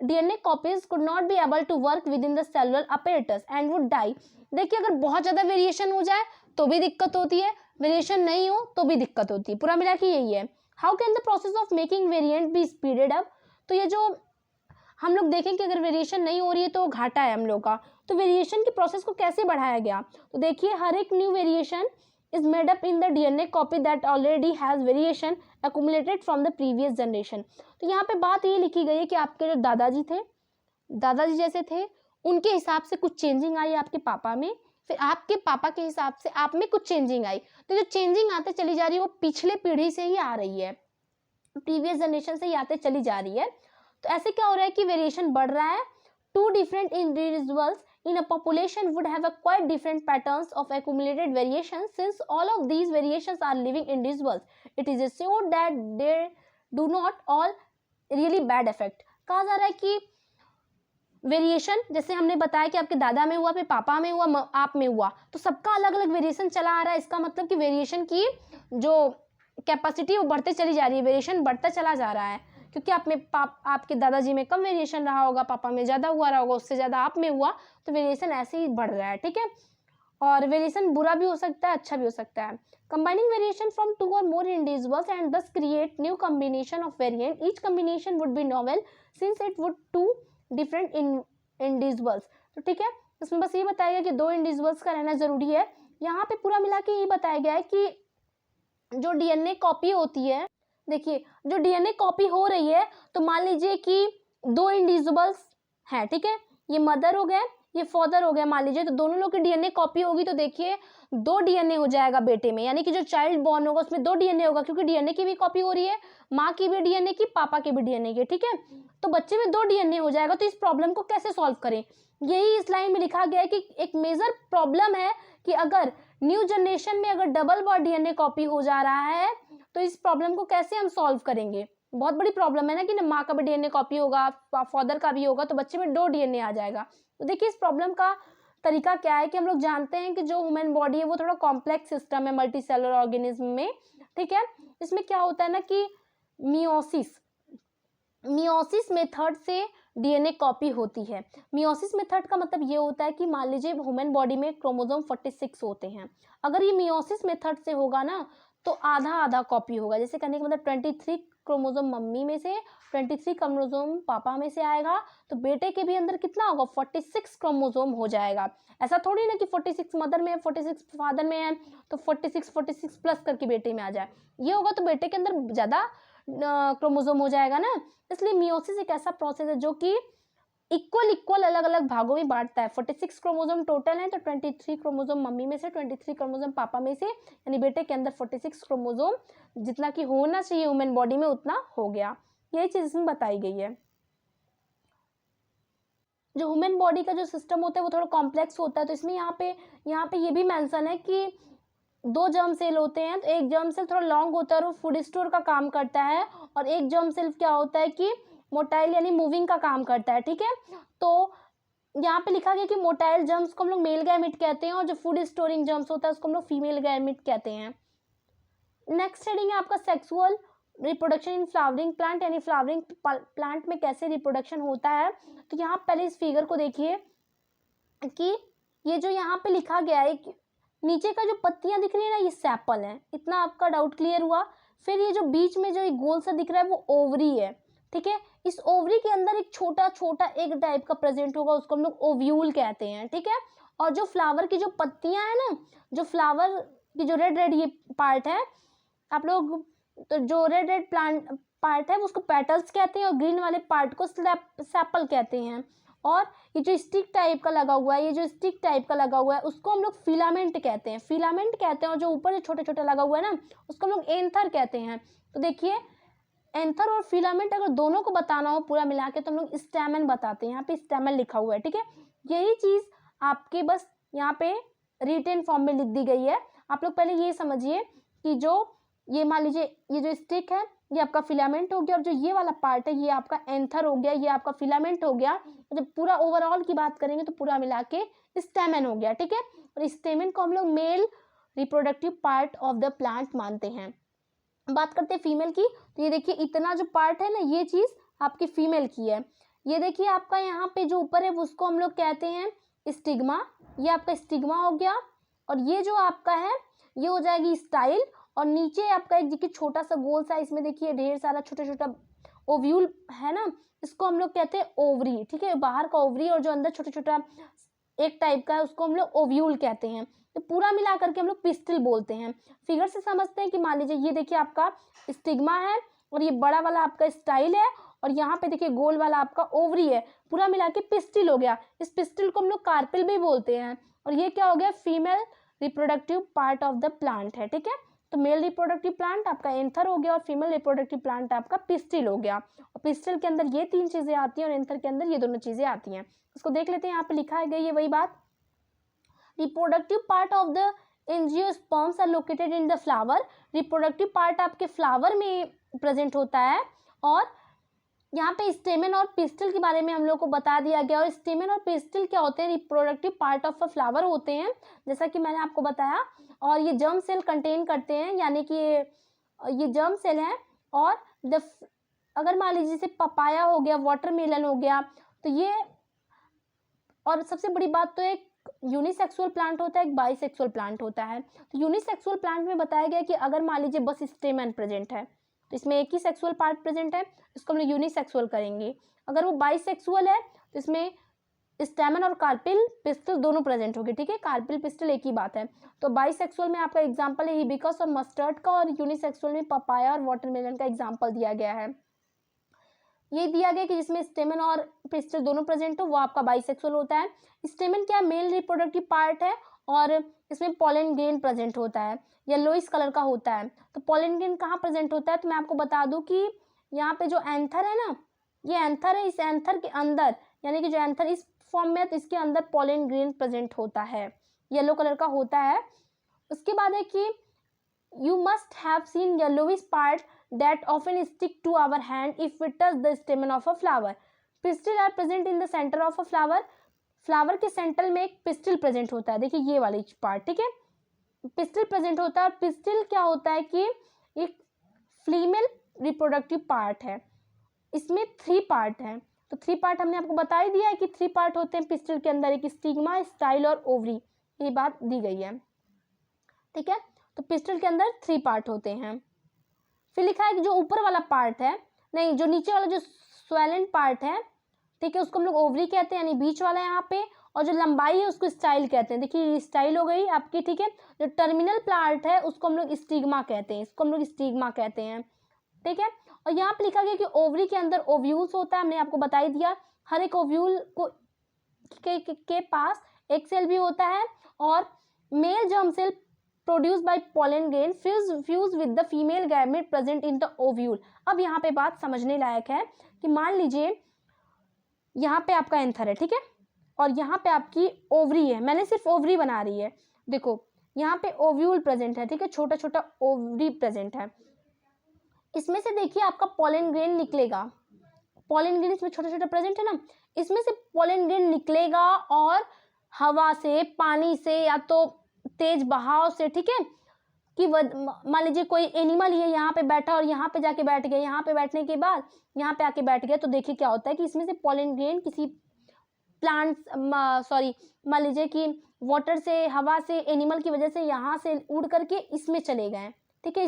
B: DNA copies could not be able to work within the cellular apparatus and would die. देखिए अगर बहुत ज्यादा वेरिएशन हो जाए तो भी दिक्कत होती है, वेरिएशन नहीं हो तो भी दिक्कत होती है, पूरा मिला के यही है। How can the process of making variant be speeded up. तो ये जो हम लोग देखें कि अगर वेरिएशन नहीं हो रही है तो घाटा है हम लोग का, तो वेरिएशन की प्रोसेस को कैसे बढ़ाया गया। तो देखिए हर एक new variation is made up in the DNA copy that already has variation accumulated from the previous generation। तो यहाँ पे बात ये लिखी गई है कि आपके जो दादाजी जैसे थे उनके हिसाब से कुछ चेंजिंग आई आपके पापा में, फिर आपके पापा के हिसाब से आप में कुछ चेंजिंग आई, तो जो चेंजिंग आते चली जा रही है वो पिछले पीढ़ी से ही आ रही है, प्रीवियस जनरेशन से ही आते चली जा रही है। तो ऐसे क्या हो रहा है कि वेरिएशन बढ़ रहा है। 2 different individuals in a population would have a quite different patterns of accumulated variations since all of these variations are living individuals. It is assumed that they do not all really bad effect। कहा जा रहा है कि variation जैसे हमने बताया कि आपके दादा में हुआ, फिर पापा में हुआ, आप में हुआ, तो सबका अलग अलग वेरिएशन चला आ रहा है। इसका मतलब कि वेरिएशन की जो कैपेसिटी वो बढ़ते चली जा रही है, वेरिएशन बढ़ता चला जा रहा है, क्योंकि आपके दादाजी में कम वेरिएशन रहा होगा, पापा में ज़्यादा हुआ रहा होगा, उससे ज़्यादा आप में हुआ, तो वेरिएशन ऐसे ही बढ़ रहा है। ठीक है, और वेरिएशन बुरा भी हो सकता है, अच्छा भी हो सकता है। Combining variation from 2 or more individuals and thus create new combination of variant, each combination would be novel since it would 2 different individuals। तो ठीक है, इसमें बस ये बताया गया कि 2 इंडिविजुअल्स का रहना जरूरी है। यहाँ पे पूरा मिला के ये बताया गया है कि जो डीएनए कॉपी होती है, देखिए जो डीएनए कॉपी हो रही है, तो मान लीजिए कि 2 इंडिविजुअल्स हैं, ठीक है, ये मदर हो गए, ये फादर हो गया मान लीजिए, तो दोनों लोग की डीएनए कॉपी होगी, तो देखिए 2 डीएनए हो जाएगा बेटे में, यानी कि जो चाइल्ड बॉर्न होगा उसमें 2 डीएनए होगा, क्योंकि डीएनए की भी कॉपी हो रही है, माँ की भी डीएनए की, पापा की भी डीएनए की। ठीक है, तो बच्चे में 2 डीएनए हो जाएगा। तो इस प्रॉब्लम को कैसे सॉल्व करें, यही इस लाइन में लिखा गया है कि एक मेजर प्रॉब्लम है कि अगर न्यू जनरेशन में अगर डबल बार डीएनए कॉपी हो जा रहा है तो इस प्रॉब्लम को कैसे हम सॉल्व करेंगे? बहुत बड़ी प्रॉब्लम है ना कि ना माँ का भी डीएनए कॉपी होगा, फादर का भी होगा, तो बच्चे में 2 डीएनए आ जाएगा। तो देखिए इस प्रॉब्लम का तरीका क्या है कि हम लोग जानते हैं कि जो ह्यूमन बॉडी है वो थोड़ा कॉम्प्लेक्स सिस्टम है मल्टी सेलुलर ऑर्गेनिज्म में, ठीक है। इसमें क्या होता है ना कि मियोसिस मेथड से डीएनए कॉपी होती है। मियोसिस मेथड का मतलब ये होता है कि मान लीजिए ह्यूमन बॉडी में क्रोमोसोम 46 होते हैं। अगर ये मियोसिस मेथड से होगा ना तो आधा आधा कॉपी होगा। जैसे कहने का मतलब 23 क्रोमोसोम मम्मी में से, 23 क्रोमोसोम पापा में से आएगा, तो बेटे के भी अंदर कितना होगा? 46 क्रोमोसोम हो जाएगा। ऐसा थोड़ी ना कि 46 मदर में है, 46 फादर में है, तो 46 प्लस करके बेटे में आ जाए। ये होगा तो बेटे के अंदर ज़्यादा क्रोमोसोम हो जाएगा ना। इसलिए मियोसिस एक ऐसा प्रोसेस है जो कि इक्वल अलग अलग भागों में बांटता है। 46 क्रोमोसोम टोटल है, तो 23 क्रोमोसोम मम्मी में से, 23 क्रोमोसोम पापा में से, यानी बेटे के अंदर 46 क्रोमोसोम जितना कि होना चाहिए ह्यूमन बॉडी में उतना हो गया। यही चीज इसमें बताई गई है। जो ह्यूमन बॉडी का जो सिस्टम होता है वो थोड़ा कॉम्प्लेक्स होता है, तो इसमें यहाँ पे ये भी मेंशन है कि 2 जर्म सेल होते हैं। तो एक जर्म सेल थोड़ा लॉन्ग होता है और वो फूड स्टोर का काम करता है, और एक जर्म सेल क्या होता है कि मोटाइल यानी मूविंग का काम करता है, ठीक है। तो यहाँ पे लिखा गया कि मोटाइल जर्म्स को हम लोग मेल गैमेट कहते हैं, और जो फूड स्टोरिंग जर्म्स होता है उसको हम लोग फीमेल गैमेट कहते हैं। नेक्स्ट हेडिंग है आपका sexual reproduction in flowering plant, यानी फ्लावरिंग प्लांट में कैसे रिप्रोडक्शन होता है। तो यहाँ पहले इस फिगर को देखिए कि ये जो यहाँ पे लिखा गया है कि नीचे का जो पत्तियां दिख रही है ना, ये सैपल है। इतना आपका डाउट क्लियर हुआ। फिर ये जो बीच में जो एक गोल सा दिख रहा है वो ओवरी है, ठीक है। इस ओवरी के अंदर एक छोटा छोटा एक टाइप का प्रेजेंट होगा, उसको हम लोग ओव्यूल कहते हैं, ठीक है। और जो फ्लावर की जो पत्तियां है ना, जो फ्लावर की जो रेड ये पार्ट है, आप लोग तो जो रेड प्लांट पार्ट है उसको पेटल्स कहते हैं, और ग्रीन वाले पार्ट को सैपल कहते हैं। और ये जो स्टिक टाइप का लगा हुआ है, उसको हम लोग फिलामेंट कहते हैं। और जो ऊपर जो छोटे छोटे लगा हुआ है ना, उसको हम लोग एंथर कहते हैं। तो देखिए एंथर और फिलामेंट अगर दोनों को बताना हो पूरा मिला के तो हम लोग स्टैमेन बताते हैं। यहाँ पे स्टैमेन लिखा हुआ है, ठीक है। यही चीज आपके बस यहाँ पे रिटेन फॉर्म में लिख दी गई है। आप लोग पहले ये समझिए कि जो ये मान लीजिए ये जो स्टिक है ये आपका फिलामेंट हो गया, और जो ये वाला पार्ट है ये आपका एंथर हो गया, ये आपका फिलामेंट हो गया। जब पूरा ओवरऑल की बात करेंगे तो पूरा मिला के स्टेमन हो गया, ठीक है। और स्टेमन को हम लोग male reproductive part of the plant मानते हैं। बात करते हैं फीमेल की, तो ये देखिए इतना जो पार्ट है ना, ये चीज आपकी फीमेल की है। ये देखिए आपका यहाँ पे जो ऊपर है उसको हम लोग कहते हैं स्टिग्मा, ये आपका स्टिग्मा हो गया। और ये जो आपका है ये हो जाएगी स्टाइल, और नीचे आपका एक देखिए छोटा सा गोल सा, इसमें देखिए ढेर सारा छोटा छोटा ओव्यूल है ना, इसको हम लोग कहते हैं ओवरी, ठीक है। बाहर का ओवरी और जो अंदर छोटा छोटा एक टाइप का है उसको हम लोग ओव्यूल कहते हैं। तो पूरा मिला करके हम लोग पिस्टिल बोलते हैं। फिगर से समझते हैं कि मान लीजिए ये देखिए आपका स्टिग्मा है, और ये बड़ा वाला आपका स्टाइल है, और यहाँ पे देखिए गोल वाला आपका ओवरी है। पूरा मिला के पिस्टिल हो गया। इस पिस्टिल को हम लोग कार्पिल भी बोलते हैं। और ये क्या हो गया? Female reproductive part of the plant है, ठीक है। तो मेल रिप्रोडक्टिव प्लांट आपका एंथर हो गया, और फीमेल रिप्रोडक्टिव प्लांट आपका पिस्टिल हो गया। और पिस्टिल के अंदर ये 3 चीजें आती हैं, और एंथर के अंदर ये दोनों चीजें आती हैं। इसको देख लेते हैं, यहाँ पे लिखा गई है वही बात। Reproductive part of the angiosperms are located in the flower. Reproductive part आपके फ्लावर में प्रेजेंट होता है। और यहाँ पे स्टेमन और पिस्टिल के बारे में हम लोग को बता दिया गया। और स्टेमन और पिस्टिल क्या होते हैं? Reproductive part of a flower होते हैं, जैसा कि मैंने आपको बताया। और ये जर्म सेल कंटेन करते हैं, यानी कि ये जर्म सेल है। और अगर मान लीजिए जैसे पपाया हो गया, वाटरमेलन हो गया, तो ये, और सबसे बड़ी बात तो एक यूनिसेक्सुअल प्लांट होता है, एक बाइसेक्सुअल प्लांट होता है। तो यूनिसेक्सुअल प्लांट में बताया गया कि अगर मान लीजिए बस स्टेमन प्रेजेंट है तो इसमें एक ही सेक्सुअल पार्ट प्रेजेंट है, इसको हम लोग यूनिसेक्सुअल करेंगे। अगर वो बाइसेक्सुअल है तो इसमें स्टेमन और कार्पिल पिस्टिल दोनों प्रेजेंट होगी, ठीक है। कार्पिल पिस्टिल एक ही बात है। तो बाइसेक्सुअल में आपका एग्जांपल है हिबिस्कस और मस्टर्ड का, और यूनिसेक्सुअल में पपाया और वाटरमेलन का एग्जांपल दिया गया है। ये दिया गया कि जिसमें स्टेमन और पिस्टिल दोनों प्रेजेंट हो वो आपका बाइसेक्सुअल होता है। स्टेमन क्या मेल रिप्रोडक्टिव पार्ट है, और इसमें पॉलन ग्रेन प्रेजेंट होता है, येलोइश कलर का होता है। तो पॉलन ग्रेन कहाँ प्रेजेंट होता है? तो मैं आपको बता दूं कि यहाँ पे जो एंथर है ना, ये एंथर है। इस एंथर के अंदर, यानी कि जो एंथर इस फॉर्म में है तो इसके अंदर पॉलन ग्रेन प्रेजेंट होता है, येलो कलर का होता है। उसके बाद है कि You must have seen yellowish part that often stick to our hand if we touch the stamen of a flower. Pistil are present in the center of a flower. Flower के centre में एक pistil present होता है, देखिए ये वाली part, ठीक है, पिस्टिल प्रेजेंट होता है। और पिस्टिल क्या होता है कि एक फीमेल रिप्रोडक्टिव पार्ट है, इसमें 3 पार्ट हैं। तो 3 पार्ट हमने आपको बता ही दिया है कि 3 पार्ट होते हैं पिस्टिल के अंदर, एक स्टिग्मा, स्टाइल और ओवरी, ये बात दी गई है, ठीक है। तो पिस्टिल के अंदर 3 पार्ट होते हैं। फिर लिखा है कि जो ऊपर वाला पार्ट है, नहीं, जो नीचे वाला जो स्वेलन पार्ट है, ठीक है, उसको हम लोग ओवरी कहते हैं, यानी बीच वाला यहाँ पे, और जो लंबाई है उसको स्टाइल कहते हैं। देखिए ये स्टाइल हो गई आपकी, ठीक है। जो टर्मिनल पार्ट है उसको हम लोग स्टिग्मा कहते हैं, इसको हम लोग स्टिग्मा कहते हैं, ठीक है। और यहाँ पे लिखा गया कि ओवरी के अंदर ओव्यूल्स होता है, हमने आपको बता ही दिया। हर एक ओव्यूल को के पास एक सेल भी होता है, और male germ cell produce by pollen grain fuse with the female gamete present in the ovule. अब यहाँ पे बात समझने लायक है कि मान लीजिए यहाँ पे आपका एंथर है, ठीक है, और यहाँ पे आपकी ओवरी है, मैंने सिर्फ ओवरी बना रही है, देखो यहाँ पे ओव्यूल प्रेजेंट है, ठीक है, छोटा छोटा ओवरी प्रेजेंट है। इसमें से देखिए आपका पोलन ग्रेन निकलेगा, पोलन ग्रेन इसमें छोटा छोटा प्रेजेंट है ना, इसमें से पोलन ग्रेन निकलेगा और हवा से, पानी से, या तो तेज बहाव से, ठीक है, कि मान लीजिए कोई एनिमल ही है यहाँ पे बैठा और यहाँ पे जाके बैठ गया, यहाँ पे बैठने के बाद यहाँ पे आके बैठ गया, तो देखिए क्या होता है कि इसमें से पोलन ग्रेन किसी मान लीजिए कि वाटर से, हवा से, एनिमल की वजह से यहाँ से उड़ करके इसमें चले गए, ठीक है,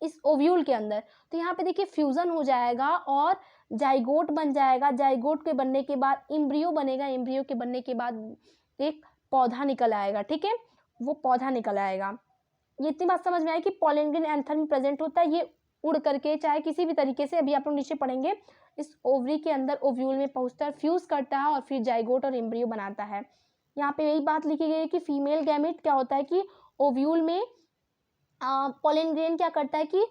B: इस ओव्यूल के अंदर। तो यहाँ पे देखिए फ्यूजन हो जाएगा और जाइगोट बन जाएगा, जाइगोट के बनने के बाद एम्ब्रियो बनेगा, एम्ब्रियो के बनने के बाद एक पौधा निकल आएगा, ठीक है, वो पौधा निकल आएगा। ये इतनी बात समझ में आई कि पोलन ग्रेन एंथर में प्रेजेंट होता है, ये उड़ करके चाहे किसी भी तरीके से, अभी आप लोग नीचे पढ़ेंगे, इस ओवरी के अंदर ओव्यूल में पहुंचता है, फ्यूज करता है और फिर जाइगोट और एम्ब्रियो बनाता है। यहाँ पे यही बात लिखी गई है कि फीमेल गैमेट क्या होता है कि ओव्यूल में पोलन ग्रेन क्या करता है कि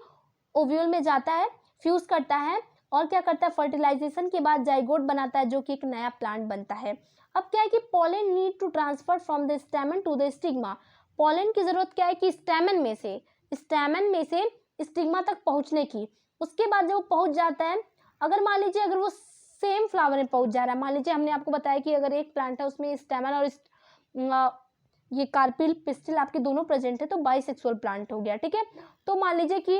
B: ओव्यूल में जाता है, फ्यूज करता है और क्या करता है, फर्टिलाइजेशन के बाद जाइगोट बनाता है, जो कि एक नया प्लांट बनता है। अब क्या है कि pollen need to transfer from the stamen to the stigma. Pollen की जरूरत क्या है कि स्टैमेन में से स्टिग्मा तक पहुंचने की। उसके बाद जब वो पहुंच जाता है, अगर मान लीजिए अगर वो सेम फ्लावर में पहुंच जा रहा है, मान लीजिए हमने आपको बताया कि अगर एक प्लांट है उसमें स्टैमेन और ये कार्पिल, पिस्टिल आपके दोनों प्रेजेंट है, तो बाइसेक्सुअल प्लांट हो गया, ठीक है। तो मान लीजिए कि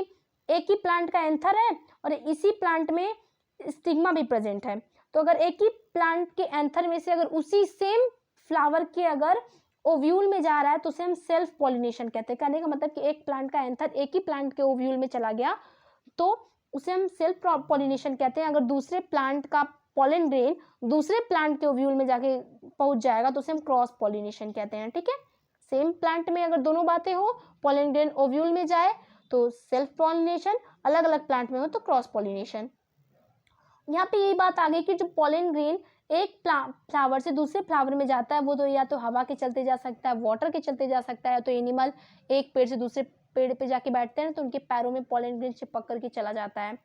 B: एक ही प्लांट का एंथर है और इसी प्लांट में स्टिग्मा भी प्रेजेंट है, तो अगर एक ही प्लांट के एंथर में से अगर उसी सेम फ्लावर के अगर ओव्यूल में जा रहा है तो उसे हम सेल्फ पॉलिनेशन कहते हैं। कहने का मतलब कि एक प्लांट का एंथर एक ही प्लांट के ओव्यूल में चला गया तो उसे हम सेल्फ पॉलिनेशन कहते हैं। अगर दूसरे प्लांट का पोलन ग्रेन दूसरे प्लांट के ओव्यूल में जाके पहुंच जाएगा तो उसे हम क्रॉस पॉलिनेशन कहते हैं, ठीक है। सेम प्लांट में अगर दोनों बातें हो, पोलन ग्रेन ओव्यूल में जाए तो सेल्फ पॉलिनेशन, अलग अलग प्लांट में हो तो क्रॉस पॉलिनेशन। यहाँ पे यही बात आ गई कि जो पोलन ग्रेन एक फ्लावर से दूसरे फ्लावर में जाता है वो तो या तो हवा के चलते जा सकता है, वाटर के चलते जा सकता है, तो एनिमल एक पेड़ से दूसरे पेड़ पे जाके बैठते हैं तो उनके पैरों में पोलन ग्रेन चिपक करके चला जाता है।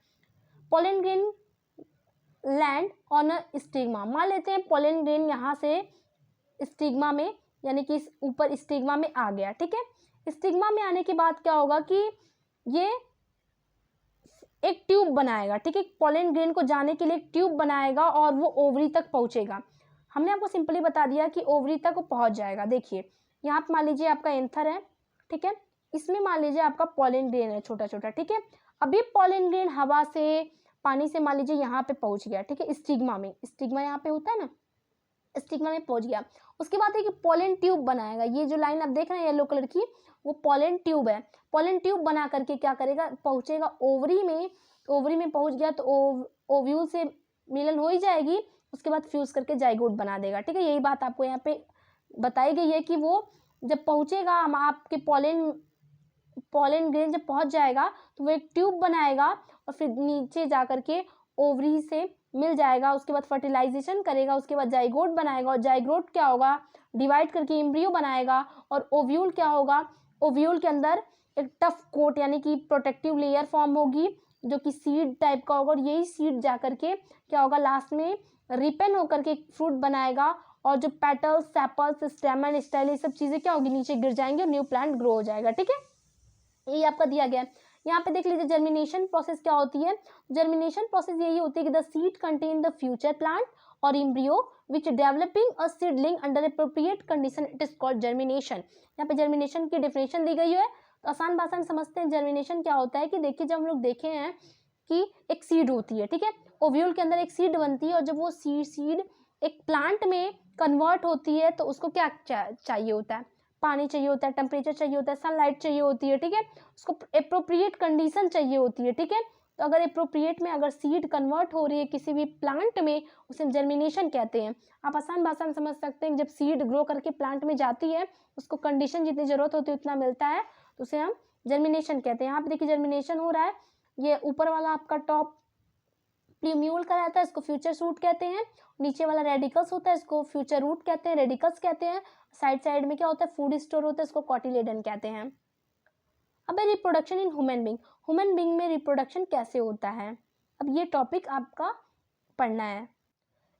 B: Pollen grain land on a stigma, मान लेते हैं पोलन ग्रेन यहाँ से स्टिग्मा में यानी कि ऊपर स्टिग्मा में आ गया, ठीक है। स्टिग्मा में आने के बाद क्या होगा कि ये एक ट्यूब बनाएगा, ठीक है। पोलन ग्रेन को जाने के लिए एक ट्यूब बनाएगा और वो ओवरी तक पहुंचेगा। हमने आपको सिंपली बता दिया कि ओवरी तक वो पहुंच जाएगा। देखिए यहाँ पे मान लीजिए आपका एंथर है, ठीक है, इसमें मान लीजिए आपका पोलन ग्रेन है छोटा छोटा, ठीक है। अभी पोलन ग्रेन हवा से पानी से मान लीजिए यहाँ पे पहुंच गया, ठीक है, स्टिग्मा में, स्टिग्मा यहाँ पे होता है ना, स्टिग्मा में पहुंच गया। उसके बाद है कि पोलन ट्यूब बनाएगा। ये जो लाइन आप देख रहे हैं येलो कलर की वो पोलन ट्यूब है। पोलन ट्यूब बना करके क्या करेगा, पहुंचेगा ओवरी में। ओवरी में पहुंच गया तो ओव्यूल से मिलन हो ही जाएगी, उसके बाद फ्यूज करके जाइगोट बना देगा, ठीक है। यही बात आपको यहाँ पे बताई गई है कि वो जब पहुंचेगा आपके पोलन ग्रेन जब पहुंच जाएगा तो वो एक ट्यूब बनाएगा और फिर नीचे जा करके ओवरी से मिल जाएगा, उसके बाद फर्टिलाइजेशन करेगा, उसके बाद जाइगोट बनाएगा और जाइगोट क्या होगा, डिवाइड करके एम्ब्रियो बनाएगा और ओव्यूल क्या होगा, ओव्यूल के अंदर एक टफ कोट यानी कि प्रोटेक्टिव लेयर फॉर्म होगी जो कि सीड टाइप का होगा और यही सीड जा करके क्या होगा, लास्ट में रिपेन होकर के फ्रूट बनाएगा और जो पेटल्स, सेपल्स, स्टेमन, स्टाइल ये सब चीज़ें क्या होगी, नीचे गिर जाएंगे और न्यू प्लांट ग्रो हो जाएगा, ठीक है। ये आपका दिया गया है। यहाँ पे देख लीजिए जर्मिनेशन प्रोसेस क्या होती है। जर्मिनेशन प्रोसेस यही होती है कि the seed contain the future plant और embryo which developing a seedling under appropriate condition, it is called germination. यहाँ पे जर्मिनेशन की डेफिनेशन दी गई है, तो आसान भाषा में समझते हैं जर्मिनेशन क्या होता है। कि देखिए जब हम लोग देखे हैं कि एक सीड होती है, ठीक है, ओव्यूल के अंदर एक सीड बनती है, और जब वो सीड एक प्लांट में कन्वर्ट होती है तो उसको क्या चाहिए होता है, पानी चाहिए होता है, टेम्परेचर चाहिए होता है, सनलाइट चाहिए होती है, ठीक है, उसको अप्रोप्रिएट कंडीशन चाहिए होती है, ठीक है। तो अगर अप्रोप्रिएट में अगर सीड कन्वर्ट हो रही है किसी भी प्लांट में, उसे जर्मिनेशन कहते हैं। आप आसान भाषा में समझ सकते हैं, जब सीड ग्रो करके प्लांट में जाती है, उसको कंडीशन जितनी जरूरत होती है उतना मिलता है, तो उसे हम जर्मिनेशन कहते हैं। यहाँ पे देखिए जर्मिनेशन हो रहा है, ये ऊपर वाला आपका टॉप प्ल्यूम्यूल का रहता है, इसको फ्यूचर सूट कहते हैं। नीचे वाला रेडिकल्स होता है, इसको फ्यूचर रूट कहते हैं, रेडिकल्स कहते हैं। साइड में क्या होता है, फूड स्टोर होता है, इसको कॉटिलेडन कहते हैं। अब रिप्रोडक्शन इन ह्यूमन बीइंग में रिप्रोडक्शन कैसे होता है, अब ये टॉपिक आपका पढ़ना है।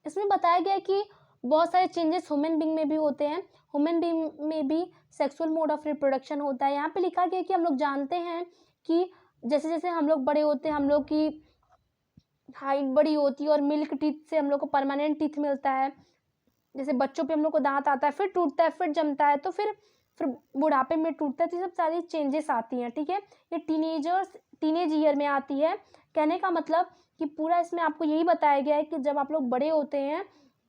B: इसमें बताया गया है कि बहुत सारे चेंजेस ह्यूमन बीइंग में भी होते हैं। ह्यूमन बीइंग में भी सेक्सुअल मोड ऑफ रिप्रोडक्शन होता है। यहाँ पे लिखा गया है कि हम लोग जानते हैं कि जैसे जैसे हम लोग बड़े होते हैं, हम लोग की हाइट बड़ी होती है और मिल्क टीथ से हम लोग को परमानेंट टीथ मिलता है। जैसे बच्चों पे हम लोग को दांत आता है, फिर टूटता है, फिर जमता है, तो फिर बुढ़ापे में टूटता है। तो ये सब सारी चेंजेस आती हैं, ठीक है। ये टीनेज ईयर में आती है। कहने का मतलब कि पूरा इसमें आपको यही बताया गया है कि जब आप लोग बड़े होते हैं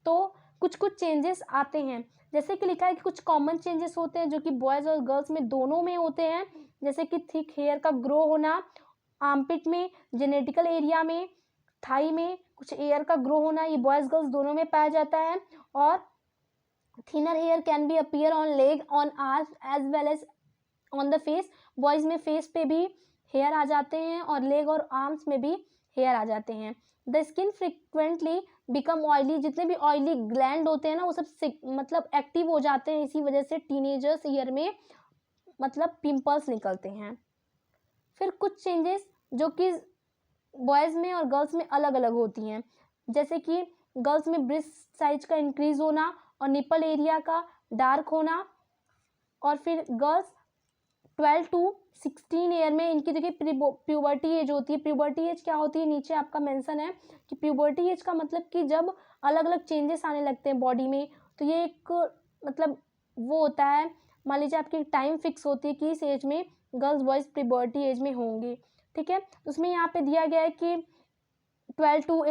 B: तो कुछ कुछ चेंजेस आते हैं। जैसे कि लिखा है कि कुछ कॉमन चेंजेस होते हैं जो कि बॉयज़ और गर्ल्स में दोनों में होते हैं। जैसे कि थिक हेयर का ग्रो होना, आर्मपिट में, जेनेटिकल एरिया में, थाई में कुछ एयर का ग्रो होना, ये बॉयज़ गर्ल्स दोनों में पाया जाता है। और thinner hair can be appear on leg, on arms as well as on the face. Boys में फेस पे भी हेयर आ जाते हैं और लेग और आर्म्स में भी हेयर आ जाते हैं। The skin frequently become oily, जितने भी ऑयली ग्लैंड होते हैं ना वो सब मतलब एक्टिव हो जाते हैं। इसी वजह से टीनेजर्स ईयर में मतलब पिंपल्स निकलते हैं। फिर कुछ चेंजेस जो कि बॉयज़ में और गर्ल्स में अलग अलग होती हैं, जैसे कि गर्ल्स में ब्रेस्ट साइज का इंक्रीज होना और निपल एरिया का डार्क होना। और फिर गर्ल्स 12 to 16 ईयर में इनकी देखिए प्यूबर्टी एज होती है। प्यूबर्टी एज क्या होती है, नीचे आपका मेंशन है कि प्यूबर्टी एज का मतलब कि जब अलग अलग चेंजेस आने लगते हैं बॉडी में, तो ये एक मतलब वो होता है, मान लीजिए आपकी टाइम फिक्स होती है कि इस एज में गर्ल्स बॉयज़ प्यूबर्टी एज में होंगे, ठीक है। उसमें यहाँ पे दिया गया है कि 12 to